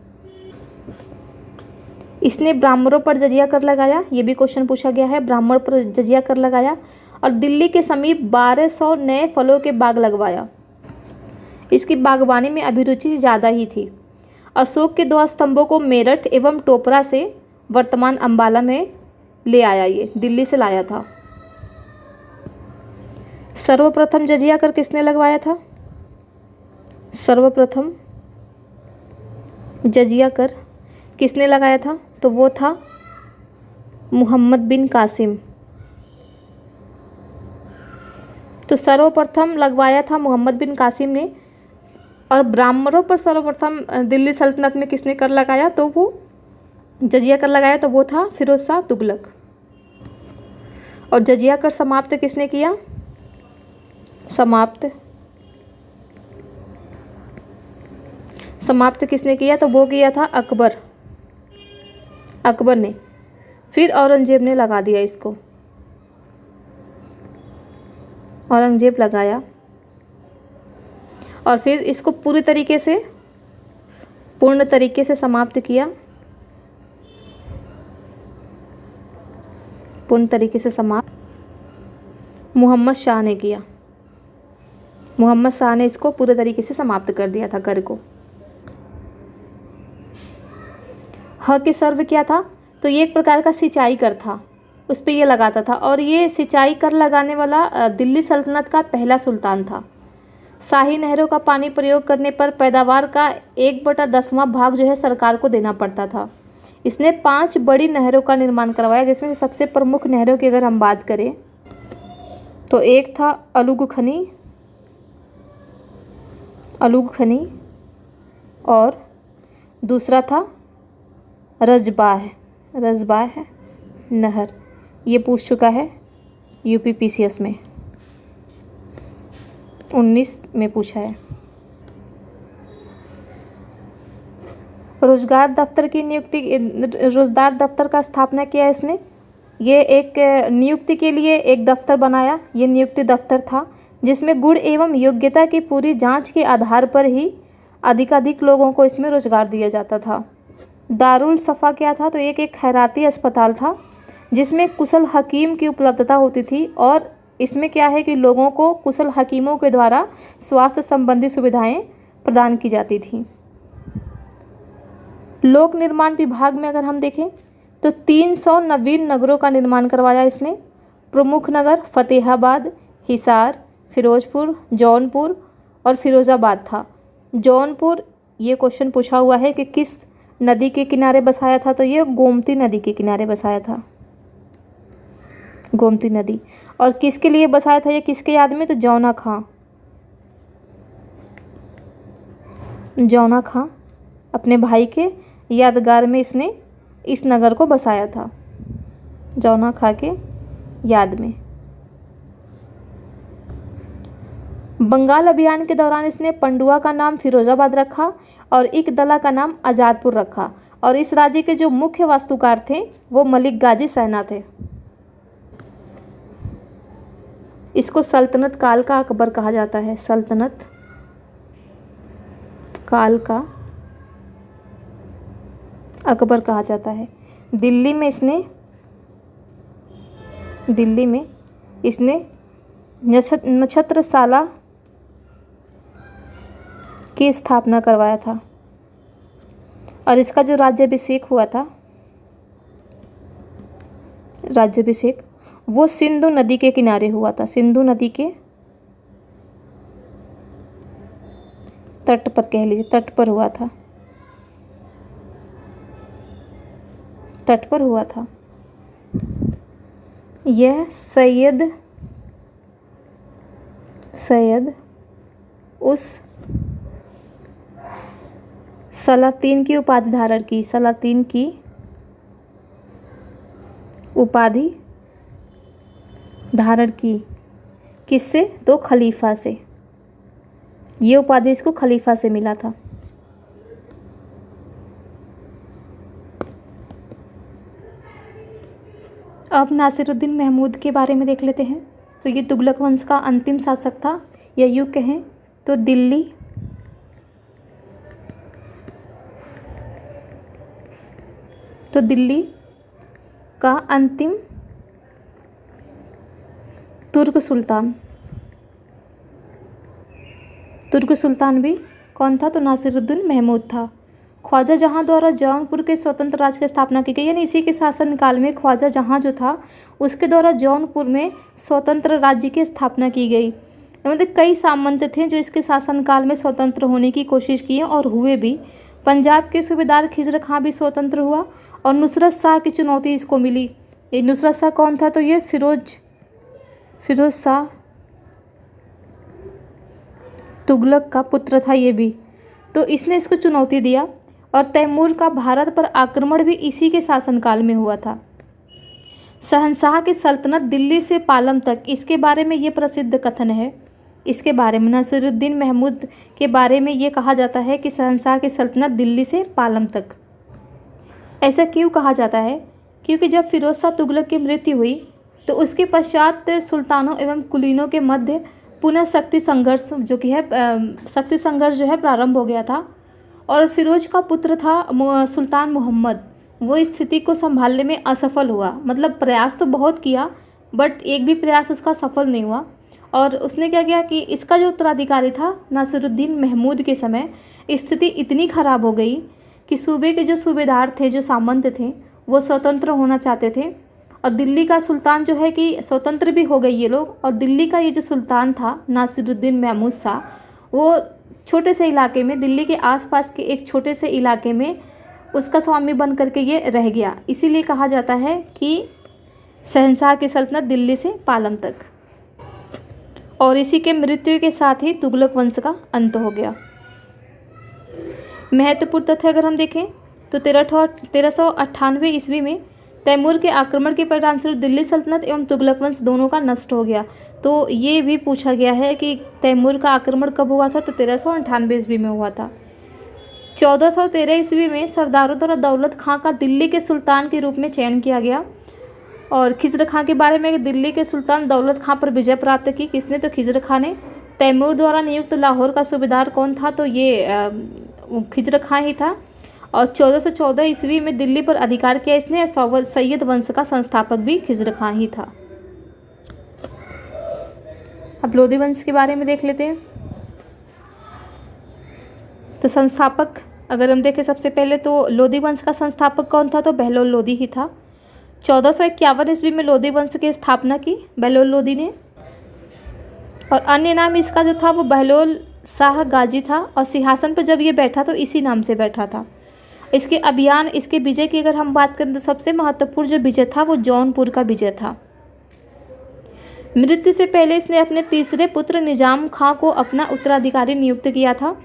इसने ब्राह्मणों पर जजिया कर लगाया, ये भी क्वेश्चन पूछा गया है। ब्राह्मण पर जजिया कर लगाया और दिल्ली के समीप 1200 नए फलों के बाग लगवाया। इसकी बागवानी में अभिरुचि ज़्यादा ही थी। अशोक के 2 स्तंभों को मेरठ एवं टोपरा से वर्तमान अंबाला में ले आया, ये दिल्ली से लाया था। सर्वप्रथम जजिया कर किसने लगवाया था? सर्वप्रथम जजिया कर किसने लगाया था? तो वो था मुहम्मद बिन कासिम। तो सर्वप्रथम लगवाया था मुहम्मद बिन कासिम ने। और ब्राह्मणों पर सर्वप्रथम दिल्ली सल्तनत में किसने कर लगाया? तो वो जजिया कर लगाया, तो वो था फिरोज शाह तुगलक। और जजिया कर समाप्त किसने किया? समाप्त किसने किया? तो वो किया था अकबर ने। फिर औरंगजेब ने लगा दिया इसको, औरंगजेब लगाया और फिर इसको पूर्ण तरीके से समाप्त किया। पूर्ण तरीके से समाप्त मोहम्मद शाह ने किया। मोहम्मद शाह ने इसको पूरे तरीके से समाप्त कर दिया था कर को। ह के सर्व क्या था? तो ये एक प्रकार का सिंचाई कर था, उस पर यह लगाता था। और ये सिंचाई कर लगाने वाला दिल्ली सल्तनत का पहला सुल्तान था। शाही नहरों का पानी प्रयोग करने पर पैदावार का 1/10वां भाग जो है सरकार को देना पड़ता था। इसने 5 बड़ी नहरों का निर्माण करवाया, जिसमें से सबसे प्रमुख नहरों की अगर हम बात करें तो एक था अलुग खनी और दूसरा था रजबाह नहर। ये पूछ चुका है यूपीपीसीएस में, 19 में पूछा है। रोजगार दफ्तर का स्थापना किया इसने। ये एक नियुक्ति के लिए एक दफ्तर बनाया। ये नियुक्ति दफ्तर था जिसमें गुण एवं योग्यता की पूरी जांच के आधार पर ही अधिकाधिक लोगों को इसमें रोजगार दिया जाता था। दारुल सफ़ा क्या था, तो एक खैराती अस्पताल था जिसमें कुशल हकीम की उपलब्धता होती थी, और इसमें क्या है कि लोगों को कुशल हकीमों के द्वारा स्वास्थ्य संबंधी सुविधाएं प्रदान की जाती थी। लोक निर्माण विभाग में अगर हम देखें तो 300 नवीन नगरों का निर्माण करवाया इसने। प्रमुख नगर फतेहाबाद, हिसार, फिरोजपुर, जौनपुर और फिरोज़ाबाद था। जौनपुर, ये क्वेश्चन पूछा हुआ है कि किस नदी के किनारे बसाया था, तो ये गोमती नदी के किनारे बसाया था, गोमती नदी। और किसके लिए बसाया था, ये किसके याद में, तो जौना खां, जौना खां अपने भाई के यादगार में इसने इस नगर को बसाया था, जौना खां के याद में। बंगाल अभियान के दौरान इसने पंडुआ का नाम फिरोजाबाद रखा और इकदला का नाम आज़ादपुर रखा, और इस राज्य के जो मुख्य वास्तुकार थे वो मलिक गाजी सैना थे। इसको सल्तनत काल का अकबर कहा जाता है, सल्तनत काल का अकबर कहा जाता है। दिल्ली में इसने नक्षत्रशाला की स्थापना करवाया था, और इसका जो राज्याभिषेक हुआ था, राज्याभिषेक वो सिंधु नदी के किनारे हुआ था, सिंधु नदी के तट पर, कह लीजिए तट पर हुआ था, तट पर हुआ था। यह सैयद उस सलातीन की उपाधि धारण की, सलातीन की उपाधि धारण की, किससे, तो खलीफा से। ये उपाधि इसको खलीफा से मिला था। अब नासिरुद्दीन महमूद के बारे में देख लेते हैं। तो ये तुगलक वंश का अंतिम शासक था, या यूँ कहें तो दिल्ली का अंतिम तुर्क सुल्तान भी कौन था, तो नासिरुद्दीन महमूद था। ख्वाजा जहाँ द्वारा जौनपुर के स्वतंत्र राज्य की स्थापना की गई, यानी इसी के शासनकाल में ख्वाजा जहाँ जो था उसके द्वारा जौनपुर में स्वतंत्र राज्य की स्थापना की गई। मतलब कई सामंत थे जो इसके शासनकाल में स्वतंत्र होने की कोशिश किए और हुए भी। पंजाब के सूबेदार खिजर खां भी स्वतंत्र हुआ, और नुसरत शाह की चुनौती इसको मिली। ये नुसरत शाह कौन था, तो ये फिरोज शाह तुगलक का पुत्र था ये भी। तो इसने इसको चुनौती दिया, और तैमूर का भारत पर आक्रमण भी इसी के शासनकाल में हुआ था। शहंशाह की सल्तनत दिल्ली से पालम तक, इसके बारे में ये प्रसिद्ध कथन है। इसके बारे में नासिरुद्दीन महमूद के बारे में ये कहा जाता है कि शहंशाह की सल्तनत दिल्ली से पालम तक। ऐसा क्यों कहा जाता है, क्योंकि जब फिरोज शाह तुगलक की मृत्यु हुई तो उसके पश्चात सुल्तानों एवं कुलीनों के मध्य पुनः शक्ति संघर्ष जो है प्रारंभ हो गया था। और फिरोज का पुत्र था सुल्तान मोहम्मद, वो इस स्थिति को संभालने में असफल हुआ। मतलब प्रयास तो बहुत किया, बट एक भी प्रयास उसका सफल नहीं हुआ। और उसने क्या किया कि इसका जो उत्तराधिकारी था नासिरुद्दीन महमूद के समय स्थिति इतनी ख़राब हो गई कि सूबे के जो सूबेदार थे, जो सामंत थे, वो स्वतंत्र होना चाहते थे। और दिल्ली का सुल्तान जो है कि स्वतंत्र भी हो गए ये लोग, और दिल्ली का ये जो सुल्तान था नासिरुद्दीन महमूद शाह, वो छोटे से इलाके में, दिल्ली के आसपास के एक छोटे से इलाके में उसका स्वामी बन करके ये रह गया। इसीलिए कहा जाता है कि शहंशाह की सल्तनत दिल्ली से पालम तक। और इसी के मृत्यु के साथ ही तुगलक वंश का अंत हो गया। महत्वपूर्ण तथ्य अगर हम देखें तो 1398 ईस्वी में तैमूर के आक्रमण के परिणामस्वरूप दिल्ली सल्तनत एवं तुगलक वंश दोनों का नष्ट हो गया। तो ये भी पूछा गया है कि तैमूर का आक्रमण कब हुआ था, तो 1398 ईस्वी में हुआ था। 1413 ईस्वी में सरदारों द्वारा दौलत खां का दिल्ली के सुल्तान के रूप में चयन किया गया। और खिजर खां के बारे में, दिल्ली के सुल्तान दौलत खां पर विजय प्राप्त की किसने, तो खिजर खां ने। तैमूर द्वारा नियुक्त लाहौर का सूबेदार कौन था? तो ये खिजर खां ही था। और 1414 ईस्वी में दिल्ली पर अधिकार किया इसने। सैयद वंश का संस्थापक भी खिजर खां ही था। अब लोधी वंश के बारे में देख लेते हैं। तो संस्थापक अगर हम देखें सबसे पहले तो लोधी वंश का संस्थापक कौन था? तो बहलोल लोधी ही था। 1451 ईस्वी में लोधी वंश की स्थापना की बहलोल लोधी ने। और अन्य नाम इसका जो था वो बहलोल शाह गाजी था। और सिंहासन पर जब ये बैठा तो इसी नाम से बैठा था। इसके अभियान, इसके विजय की अगर हम बात करें तो सबसे महत्वपूर्ण जो विजय था वो जौनपुर का विजय था। मृत्यु से पहले इसने अपने तीसरे पुत्र निजाम खां को अपना उत्तराधिकारी नियुक्त किया था।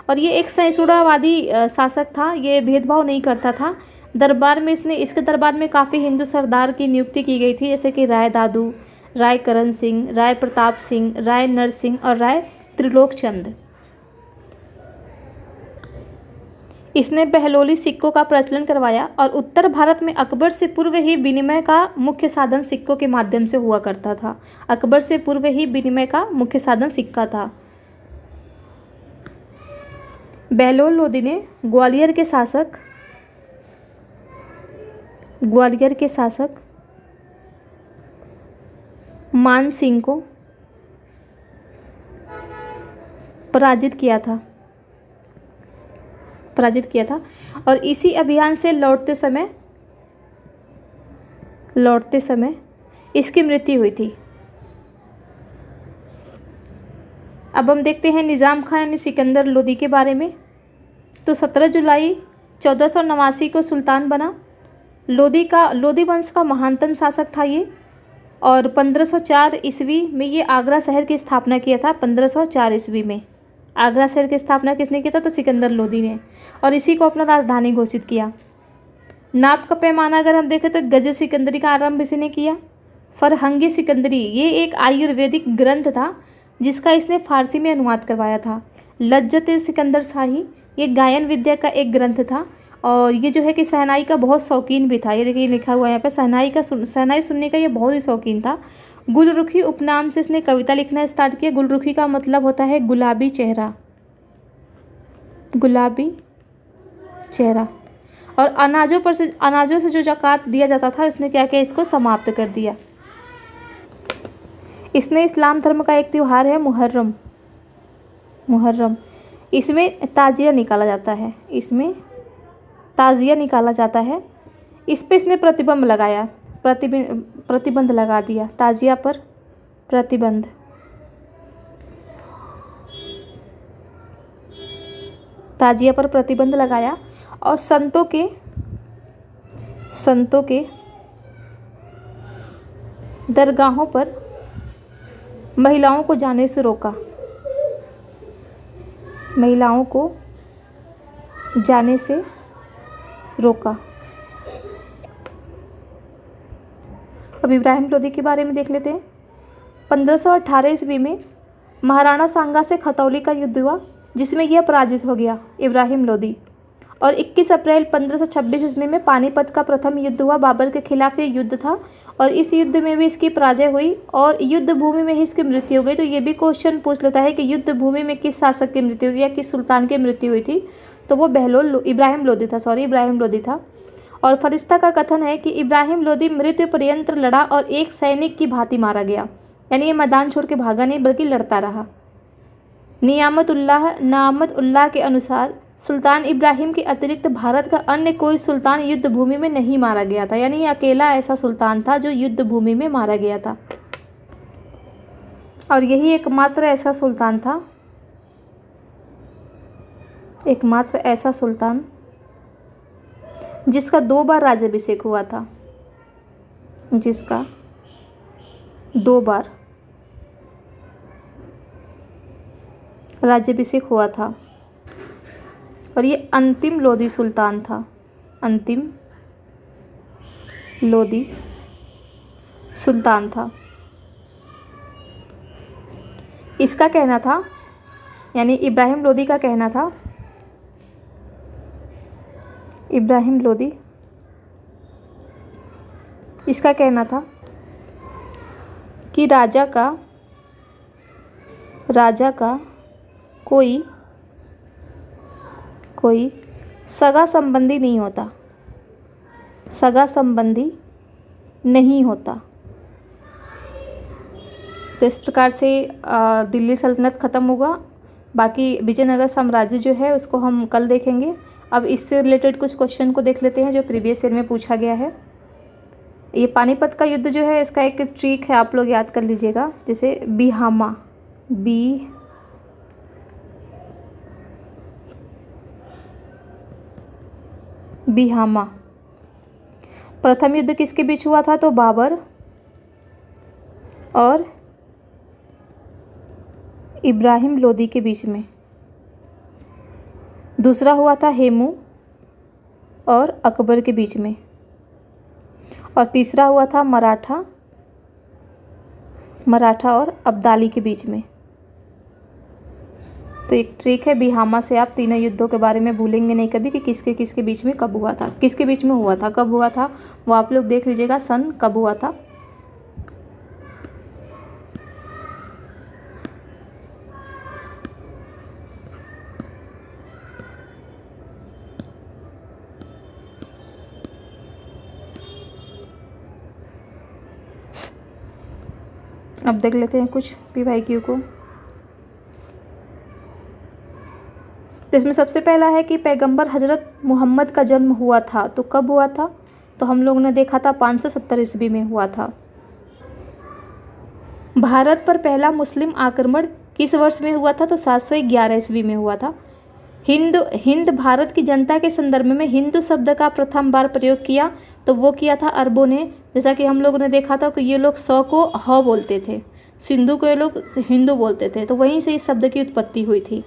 और ये एक सहिष्णुतावादी शासक था, ये भेदभाव नहीं करता था। दरबार में इसके दरबार में काफ़ी हिंदू सरदार की नियुक्ति की गई थी, जैसे कि राय दादू, राय करण सिंह, राय प्रताप सिंह, राय नरसिंह और राय त्रिलोक चंद। इसने बहलोली सिक्कों का प्रचलन करवाया और उत्तर भारत में अकबर से पूर्व ही विनिमय का मुख्य साधन सिक्कों के माध्यम से हुआ करता था। अकबर से पूर्व ही विनिमय का मुख्य साधन सिक्का था। बहलोल लोधी ने ग्वालियर के शासक मान सिंह को पराजित किया था और इसी अभियान से लौटते समय इसकी मृत्यु हुई थी। अब हम देखते हैं निज़ाम खां यानी सिकंदर लोधी के बारे में। तो 17 जुलाई 1489 को सुल्तान बना। लोधी वंश का महानतम शासक था ये। और 1504 ईस्वी में ये आगरा शहर की स्थापना किया था। 1504 ईस्वी में आगरा शहर की स्थापना किसने किया था? तो सिकंदर लोधी ने। और इसी को अपना राजधानी घोषित किया। नाप का पैमाना अगर हम देखें तो गज सिकंदरी का आरंभ इसी ने किया। फरहंग सिकंदरी ये एक आयुर्वेदिक ग्रंथ था जिसका इसने फारसी में अनुवाद करवाया था। लज्जत सिकंदर शाही ये गायन विद्या का एक ग्रंथ था। और ये जो है कि शहनाई का बहुत शौकीन भी था। ये देखिए लिखा हुआ है यहाँ पे, शहनाई सुनने का ये बहुत ही शौकीन था। गुलरुखी उपनाम से इसने कविता लिखना स्टार्ट किया। गुलरुखी का मतलब होता है गुलाबी चेहरा, और अनाजों से जो ज़कात दिया जाता था उसने क्या किया? इसको समाप्त कर दिया। इसने इस्लाम धर्म का एक त्यौहार है मुहर्रम। इसमें ताजिया निकाला जाता है। इस पे इसने प्रतिबंध लगा दिया। ताजिया पर प्रतिबंध लगाया। और संतों के दरगाहों पर महिलाओं को जाने से रोका। अब इब्राहिम लोधी के बारे में देख लेते हैं। 1518 ईस्वी में महाराणा सांगा से खतौली का युद्ध हुआ जिसमें यह पराजित हो गया इब्राहिम लोधी। और 21 अप्रैल 1526 ईस्वी में पानीपत का प्रथम युद्ध हुआ। बाबर के खिलाफ ये युद्ध था और इस युद्ध में भी इसकी पराजय हुई और युद्ध भूमि में ही इसकी मृत्यु हो गई। तो ये भी क्वेश्चन पूछ लेता है कि युद्ध भूमि में किस शासक की मृत्यु हुई या किस सुल्तान की मृत्यु हुई थी? तो वो इब्राहिम लोधी था। और फरिश्ता का कथन है कि इब्राहिम लोधी मृत्यु पर्यंत लड़ा और एक सैनिक की भांति मारा गया, यानी ये मैदान छोड़ के भागा नहीं बल्कि लड़ता रहा। नियामत उल्लाह के अनुसार सुल्तान इब्राहिम के अतिरिक्त भारत का अन्य कोई सुल्तान युद्ध भूमि में नहीं मारा गया था, यानी ये अकेला ऐसा सुल्तान था जो युद्ध भूमि में मारा गया था। और यही एकमात्र ऐसा सुल्तान जिसका 2 बार राज्याभिषेक हुआ था, और ये अंतिम लोधी सुल्तान था। इसका कहना था, यानी इब्राहिम लोधी का कहना था, इसका कहना था कि राजा का कोई सगा संबंधी नहीं होता, सगा संबंधी नहीं होता। तो इस प्रकार से दिल्ली सल्तनत ख़त्म हुआ। बाकी विजयनगर साम्राज्य जो है उसको हम कल देखेंगे। अब इससे रिलेटेड कुछ क्वेश्चन को देख लेते हैं जो प्रीवियस ईयर में पूछा गया है। ये पानीपत का युद्ध जो है इसका एक ट्रिक है, आप लोग याद कर लीजिएगा। जैसे बिहामा, बिहामा प्रथम युद्ध किसके बीच हुआ था? तो बाबर और इब्राहिम लोदी के बीच में। दूसरा हुआ था हेमू और अकबर के बीच में। और तीसरा हुआ था मराठा और अब्दाली के बीच में। तो एक ट्रिक है, बिहामा से आप तीनों युद्धों के बारे में भूलेंगे नहीं कभी कि किसके किसके बीच में कब हुआ था, किसके बीच में हुआ था, कब हुआ था, वो आप लोग देख लीजिएगा सन कब हुआ था। अब देख लेते हैं कुछ PYQ को। तो इसमें सबसे पहला है कि पैगंबर हजरत मोहम्मद का जन्म हुआ था तो कब हुआ था? तो हम लोगों ने देखा था 570 ईस्वी में हुआ था। भारत पर पहला मुस्लिम आक्रमण किस वर्ष में हुआ था? तो 711 ईस्वी में हुआ था। हिंद भारत की जनता के संदर्भ में हिंदू शब्द का प्रथम बार प्रयोग किया तो वो किया था अरबों ने। जैसा कि हम लोगों ने देखा था कि ये लोग सौ को ह बोलते थे, सिंधु को ये लोग हिंदू बोलते थे, तो वहीं से इस शब्द की उत्पत्ति हुई थी।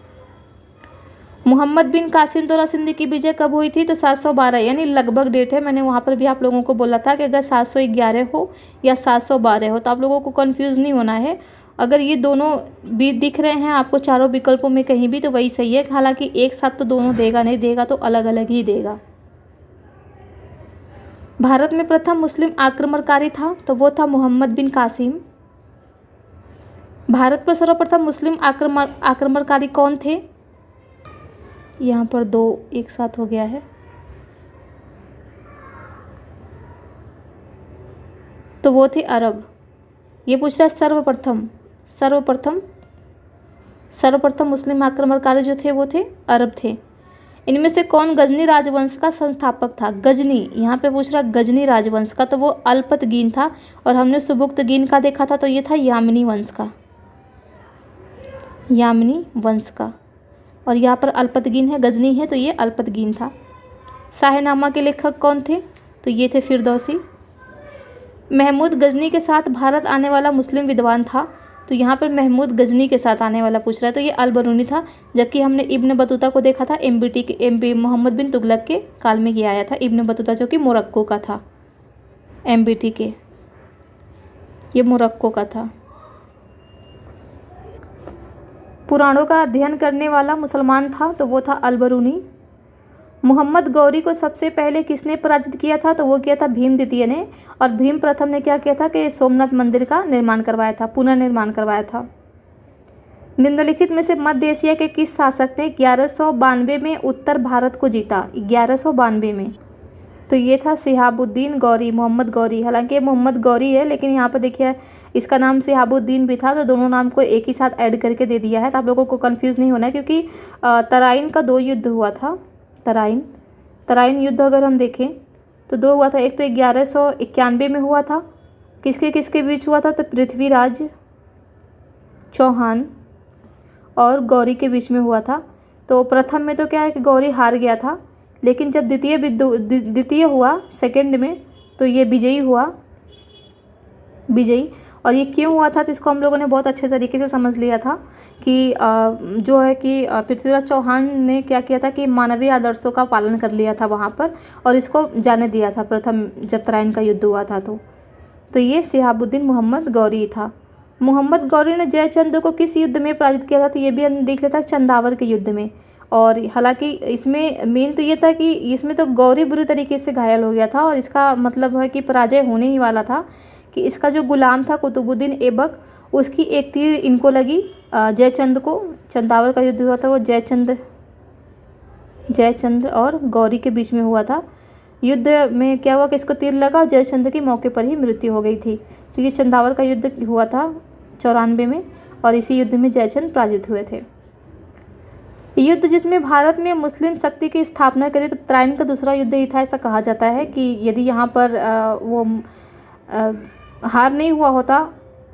मोहम्मद बिन कासिम तोरा सिंधी की विजय कब हुई थी? तो 712, यानी लगभग डेट है। मैंने वहाँ पर भी आप लोगों को बोला था कि अगर 711 हो या 712 हो तो आप लोगों को कंफ्यूज नहीं होना है। अगर ये दोनों भी दिख रहे हैं आपको चारों विकल्पों में कहीं भी तो वही सही है। हालांकि एक साथ तो दोनों देगा नहीं, देगा तो अलग अलग ही देगा। भारत में प्रथम मुस्लिम आक्रमणकारी था तो वो था मोहम्मद बिन कासिम। भारत पर सर्वप्रथम मुस्लिम आक्रमणकारी कौन थे? यहाँ पर दो एक साथ हो गया है। तो वो थे अरब। ये पूछ रहा है सर्वप्रथम मुस्लिम आक्रमणकारी जो थे वो थे अरब थे। इनमें से कौन गजनी राजवंश का संस्थापक था? गजनी, यहाँ पे पूछ रहा गजनी राजवंश का, तो वो अल्पतगीन था। और हमने सुबुक्तगीन का देखा था तो ये था यामिनी वंश का। और यहाँ पर अल्पतगीन है, गजनी है तो ये अल्पतगीन था। शाहनामा के लेखक कौन थे? तो ये थे फिरदौसी। महमूद गजनी के साथ भारत आने वाला मुस्लिम विद्वान था तो यहाँ पर महमूद गजनी के साथ आने वाला पूछ रहा है तो ये अल-बरूनी था। जबकि हमने इब्न बतूता को देखा था MBT मोहम्मद बिन तुगलक के काल में ये आया था। इब्न बतूता जो कि मोरक्को का था, MBT के ये मोरक्को का था। पुराणों का अध्ययन करने वाला मुसलमान था तो वो था अल-बरूनी। मोहम्मद गौरी को सबसे पहले किसने पराजित किया था? तो वो किया था भीम द्वितीय ने। और भीम प्रथम ने क्या किया था कि सोमनाथ मंदिर का निर्माण करवाया था, पुनर्निर्माण करवाया था। निम्नलिखित में से मध्य एशिया के किस शासक ने 1192 में उत्तर भारत को जीता? 1192 में तो ये था सिहाबुद्दीन गौरी, मोहम्मद गौरी। हालांकि मोहम्मद गौरी है लेकिन यहाँ पर देखिए इसका नाम सिहाबुद्दीन भी था तो दोनों नाम को एक ही साथ ऐड करके दे दिया है। तो आप लोगों को कंफ्यूज नहीं होना है क्योंकि तराइन का 2 युद्ध हुआ था। तराइन युद्ध अगर हम देखें तो 2 हुआ था। एक तो 1191 में हुआ था। किसके किसके बीच हुआ था? तो पृथ्वीराज चौहान और गौरी के बीच में हुआ था। तो प्रथम में तो क्या है कि गौरी हार गया था, लेकिन जब द्वितीय हुआ सेकंड में तो ये विजयी हुआ। और ये क्यों हुआ था तो इसको हम लोगों ने बहुत अच्छे तरीके से समझ लिया था कि जो है कि पृथ्वीराज चौहान ने क्या किया था कि मानवीय आदर्शों का पालन कर लिया था वहाँ पर और इसको जाने दिया था प्रथम जब तराइन का युद्ध हुआ था। तो ये सिहाबुद्दीन मोहम्मद गौरी था। मोहम्मद गौरी ने जयचंद को किस युद्ध में पराजित किया था? तो ये भी हम देख लेते हैं चंदावर के युद्ध में। और हालांकि इसमें मेन तो ये था कि इसमें तो गौरी बुरी तरीके से घायल हो गया था और इसका मतलब है कि पराजय होने ही वाला था कि इसका जो गुलाम था कुतुबुद्दीन ऐबक उसकी एक तीर इनको लगी जयचंद को, चंदावर का युद्ध हुआ था वो जयचंद और गौरी के बीच में हुआ था। युद्ध में क्या हुआ कि इसको तीर लगा और जयचंद की मौके पर ही मृत्यु हो गई थी। तो ये चंदावर का युद्ध हुआ था 94 में, और इसी युद्ध में जयचंद पराजित हुए थे। युद्ध जिसमें भारत में मुस्लिम शक्ति की स्थापना करी, तो तराइन का दूसरा युद्ध ही था। ऐसा कहा जाता है कि यदि यहाँ पर हार नहीं हुआ होता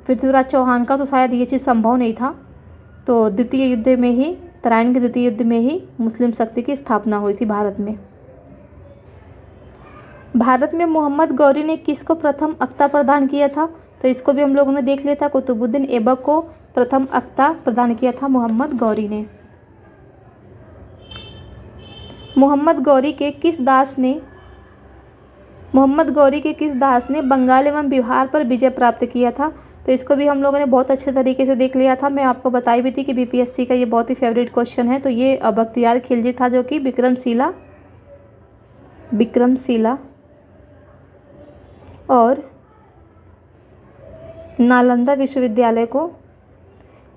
पृथ्वीराज चौहान का, तो शायद ये चीज़ संभव नहीं था। तो द्वितीय युद्ध में ही, तराइन के द्वितीय युद्ध में ही मुस्लिम शक्ति की स्थापना हुई थी भारत में। भारत में मोहम्मद गौरी ने किसको प्रथम अख्ता प्रदान किया था? तो इसको भी हम लोगों ने देख लिया था। कुतुबुद्दीन ऐबक को प्रथम अख्ता प्रदान किया था मोहम्मद गौरी ने। मोहम्मद गौरी के किस दास ने बंगाल एवं बिहार पर विजय प्राप्त किया था? तो इसको भी हम लोगों ने बहुत अच्छे तरीके से देख लिया था। मैं आपको बताई भी थी कि बीपीएससी का ये बहुत ही फेवरेट क्वेश्चन है। तो ये बख्तियार खिलजी था, जो कि विक्रमशिला और नालंदा विश्वविद्यालय को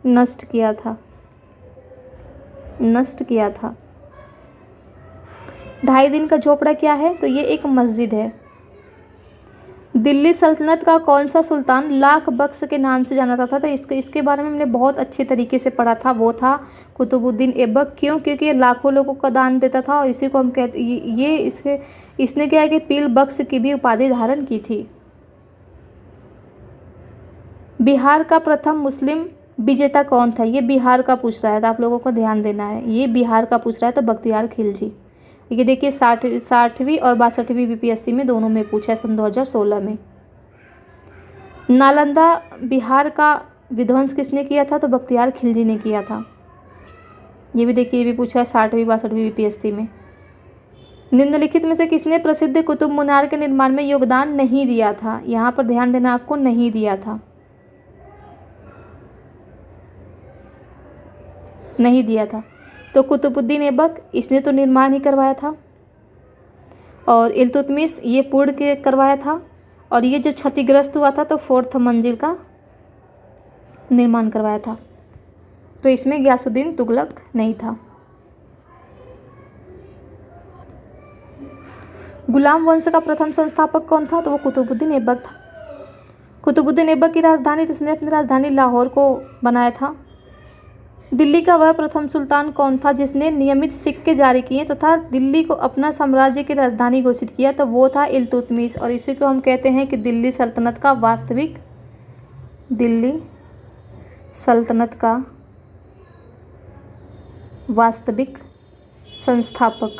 नष्ट किया था। 2.5 दिन का झोपड़ा क्या है? तो ये एक मस्जिद है। दिल्ली सल्तनत का कौन सा सुल्तान लाख बख्श के नाम से जाना जाता था? तो इसके बारे में हमने बहुत अच्छे तरीके से पढ़ा था। वो था कुतुबुद्दीन ऐबक। क्यों? क्योंकि ये लाखों लोगों को दान देता था, और इसी को हम कहते, इसने क्या है कि पील बख्श की भी उपाधि धारण की थी। बिहार का प्रथम मुस्लिम विजेता कौन था? ये बिहार का पूछ रहा है, तो आप लोगों को ध्यान देना है। ये बिहार का पूछ रहा है, तो बख्तियार खिलजी। ये देखिए 60वीं और 62वीं बीपीएससी में दोनों में पूछा है, सन 2016 में। नालंदा बिहार का विध्वंस किसने किया था? तो बख्तियार खिलजी ने किया था। ये भी देखिए, ये भी पूछा है 60वीं 62वीं बीपीएससी में। निम्नलिखित में से किसने प्रसिद्ध कुतुब मीनार के निर्माण में योगदान नहीं दिया था? यहाँ पर ध्यान देना आपको, नहीं दिया था। तो कुतुबुद्दीन ऐबक, इसने तो निर्माण ही करवाया था। और इल्तुतमिश, ये पूर्ण के करवाया था। और ये जब क्षतिग्रस्त हुआ था तो 4th मंजिल का निर्माण करवाया था। तो इसमें गयासुद्दीन तुगलक नहीं था। गुलाम वंश का प्रथम संस्थापक कौन था? तो वो कुतुबुद्दीन ऐबक था। कुतुबुद्दीन ऐबक की राजधानी, इसने अपनी राजधानी लाहौर को बनाया था। दिल्ली का वह प्रथम सुल्तान कौन था जिसने नियमित सिक्के जारी किए तथा दिल्ली को अपना साम्राज्य की राजधानी घोषित किया? तो वो था इल्तुतमिश। और इसी को हम कहते हैं कि दिल्ली सल्तनत का वास्तविक संस्थापक।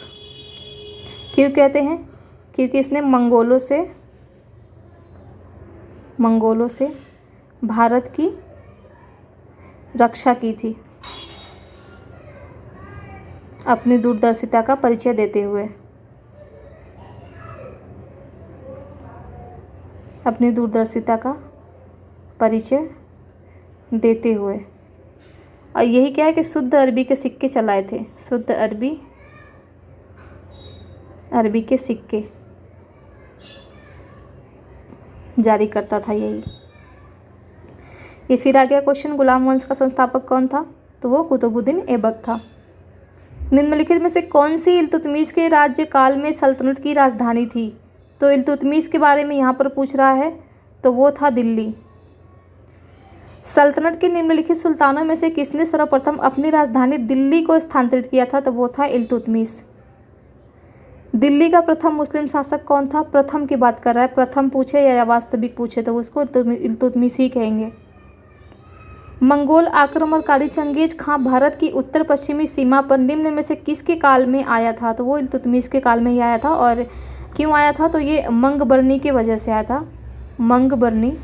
क्यों कहते हैं? क्योंकि इसने मंगोलों से भारत की रक्षा की थी, अपनी दूरदर्शिता का परिचय देते हुए। और यही क्या है कि शुद्ध अरबी के सिक्के चलाए थे। शुद्ध अरबी के सिक्के जारी करता था यही। ये फिर आ गया क्वेश्चन, गुलाम वंश का संस्थापक कौन था? तो वो कुतुबुद्दीन ऐबक था। निम्नलिखित में से कौन सी इल्तुतमिश के राज्यकाल में सल्तनत की राजधानी थी? तो इल्तुतमिश के बारे में यहाँ पर पूछ रहा है, तो वो था दिल्ली। सल्तनत के निम्नलिखित सुल्तानों में से किसने सर्वप्रथम अपनी राजधानी दिल्ली को स्थानांतरित किया था? तो वो था इल्तुतमिश। दिल्ली का प्रथम मुस्लिम शासक कौन था? प्रथम की बात कर रहा है, प्रथम पूछे या वास्तविक पूछे तो उसको इल्तुतमिश ही कहेंगे। मंगोल आक्रमणकारी चंगेज खां भारत की उत्तर पश्चिमी सीमा पर निम्न में से किसके काल में आया था? तो वो इल्तुतमिश के काल में ही आया था। और क्यों आया था? तो ये मंगबरनी की वजह से आया था। मंगबरनी,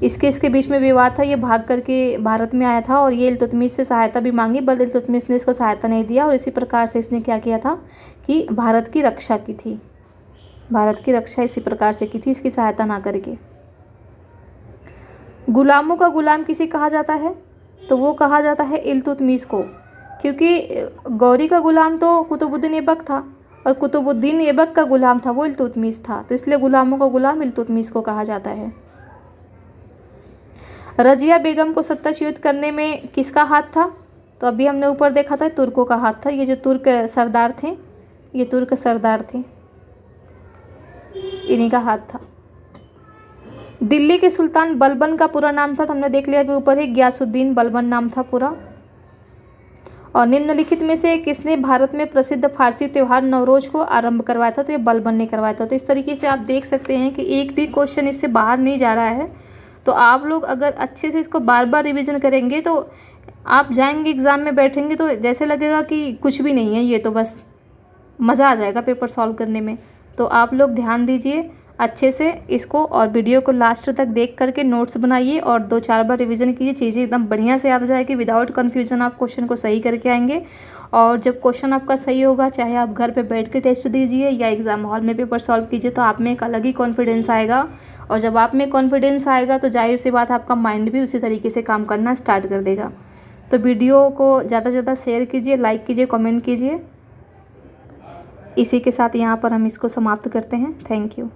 इसके बीच में विवाद था, ये भाग करके भारत में आया था और ये इल्तुतमिश से सहायता भी मांगी, बट इल्तुतमिश ने इसको सहायता नहीं दिया। और इसी प्रकार से इसने क्या किया था कि भारत की रक्षा की थी। भारत की रक्षा इसी प्रकार से की थी, इसकी सहायता ना करके। गुलामों का गुलाम किसे कहा जाता है? तो वो कहा जाता है इल्तुतमिश को, क्योंकि गौरी का गुलाम तो कुतुबुद्दीन ऐबक था और कुतुबुद्दीन ऐबक का गुलाम था वो इल्तुतमिश था, तो इसलिए गुलामों का गुलाम इल्तुतमिश को कहा जाता है। रजिया बेगम को सत्ताच्युत करने में किसका हाथ था? तो अभी हमने ऊपर देखा था तुर्कों का हाथ था। ये जो तुर्क सरदार थे, ये तुर्क सरदार थे, इन्हीं का हाथ था। दिल्ली के सुल्तान बलबन का पूरा नाम था, तो हमने देख लिया अभी ऊपर ही, गयासुद्दीन बलबन नाम था पूरा। और निम्नलिखित में से किसने भारत में प्रसिद्ध फारसी त्यौहार नवरोज को आरंभ करवाया था? तो ये बलबन ने करवाया था। तो इस तरीके से आप देख सकते हैं कि एक भी क्वेश्चन इससे बाहर नहीं जा रहा है। तो आप लोग अगर अच्छे से इसको बार बार रिवीजन करेंगे तो आप जाएंगे एग्ज़ाम में बैठेंगे तो जैसे लगेगा कि कुछ भी नहीं है, ये तो बस मज़ा आ जाएगा पेपर सॉल्व करने में। तो आप लोग ध्यान दीजिए अच्छे से इसको, और वीडियो को लास्ट तक देख करके नोट्स बनाइए और 2-4 बार रिवीजन कीजिए। चीज़ें एकदम बढ़िया से याद आ जाएगी, विदाउट कन्फ्यूजन आप क्वेश्चन को सही करके आएंगे। और जब क्वेश्चन आपका सही होगा, चाहे आप घर पे बैठ के टेस्ट दीजिए या एग्ज़ाम हॉल में पेपर सॉल्व कीजिए, तो आप में एक अलग ही कॉन्फिडेंस आएगा। और जब आप में कॉन्फिडेंस आएगा तो जाहिर सी बात आपका माइंड भी उसी तरीके से काम करना स्टार्ट कर देगा। तो वीडियो को ज़्यादा से ज़्यादा शेयर कीजिए, लाइक कीजिए, कमेंट कीजिए। इसी के साथ यहाँ पर हम इसको समाप्त करते हैं। Thank you.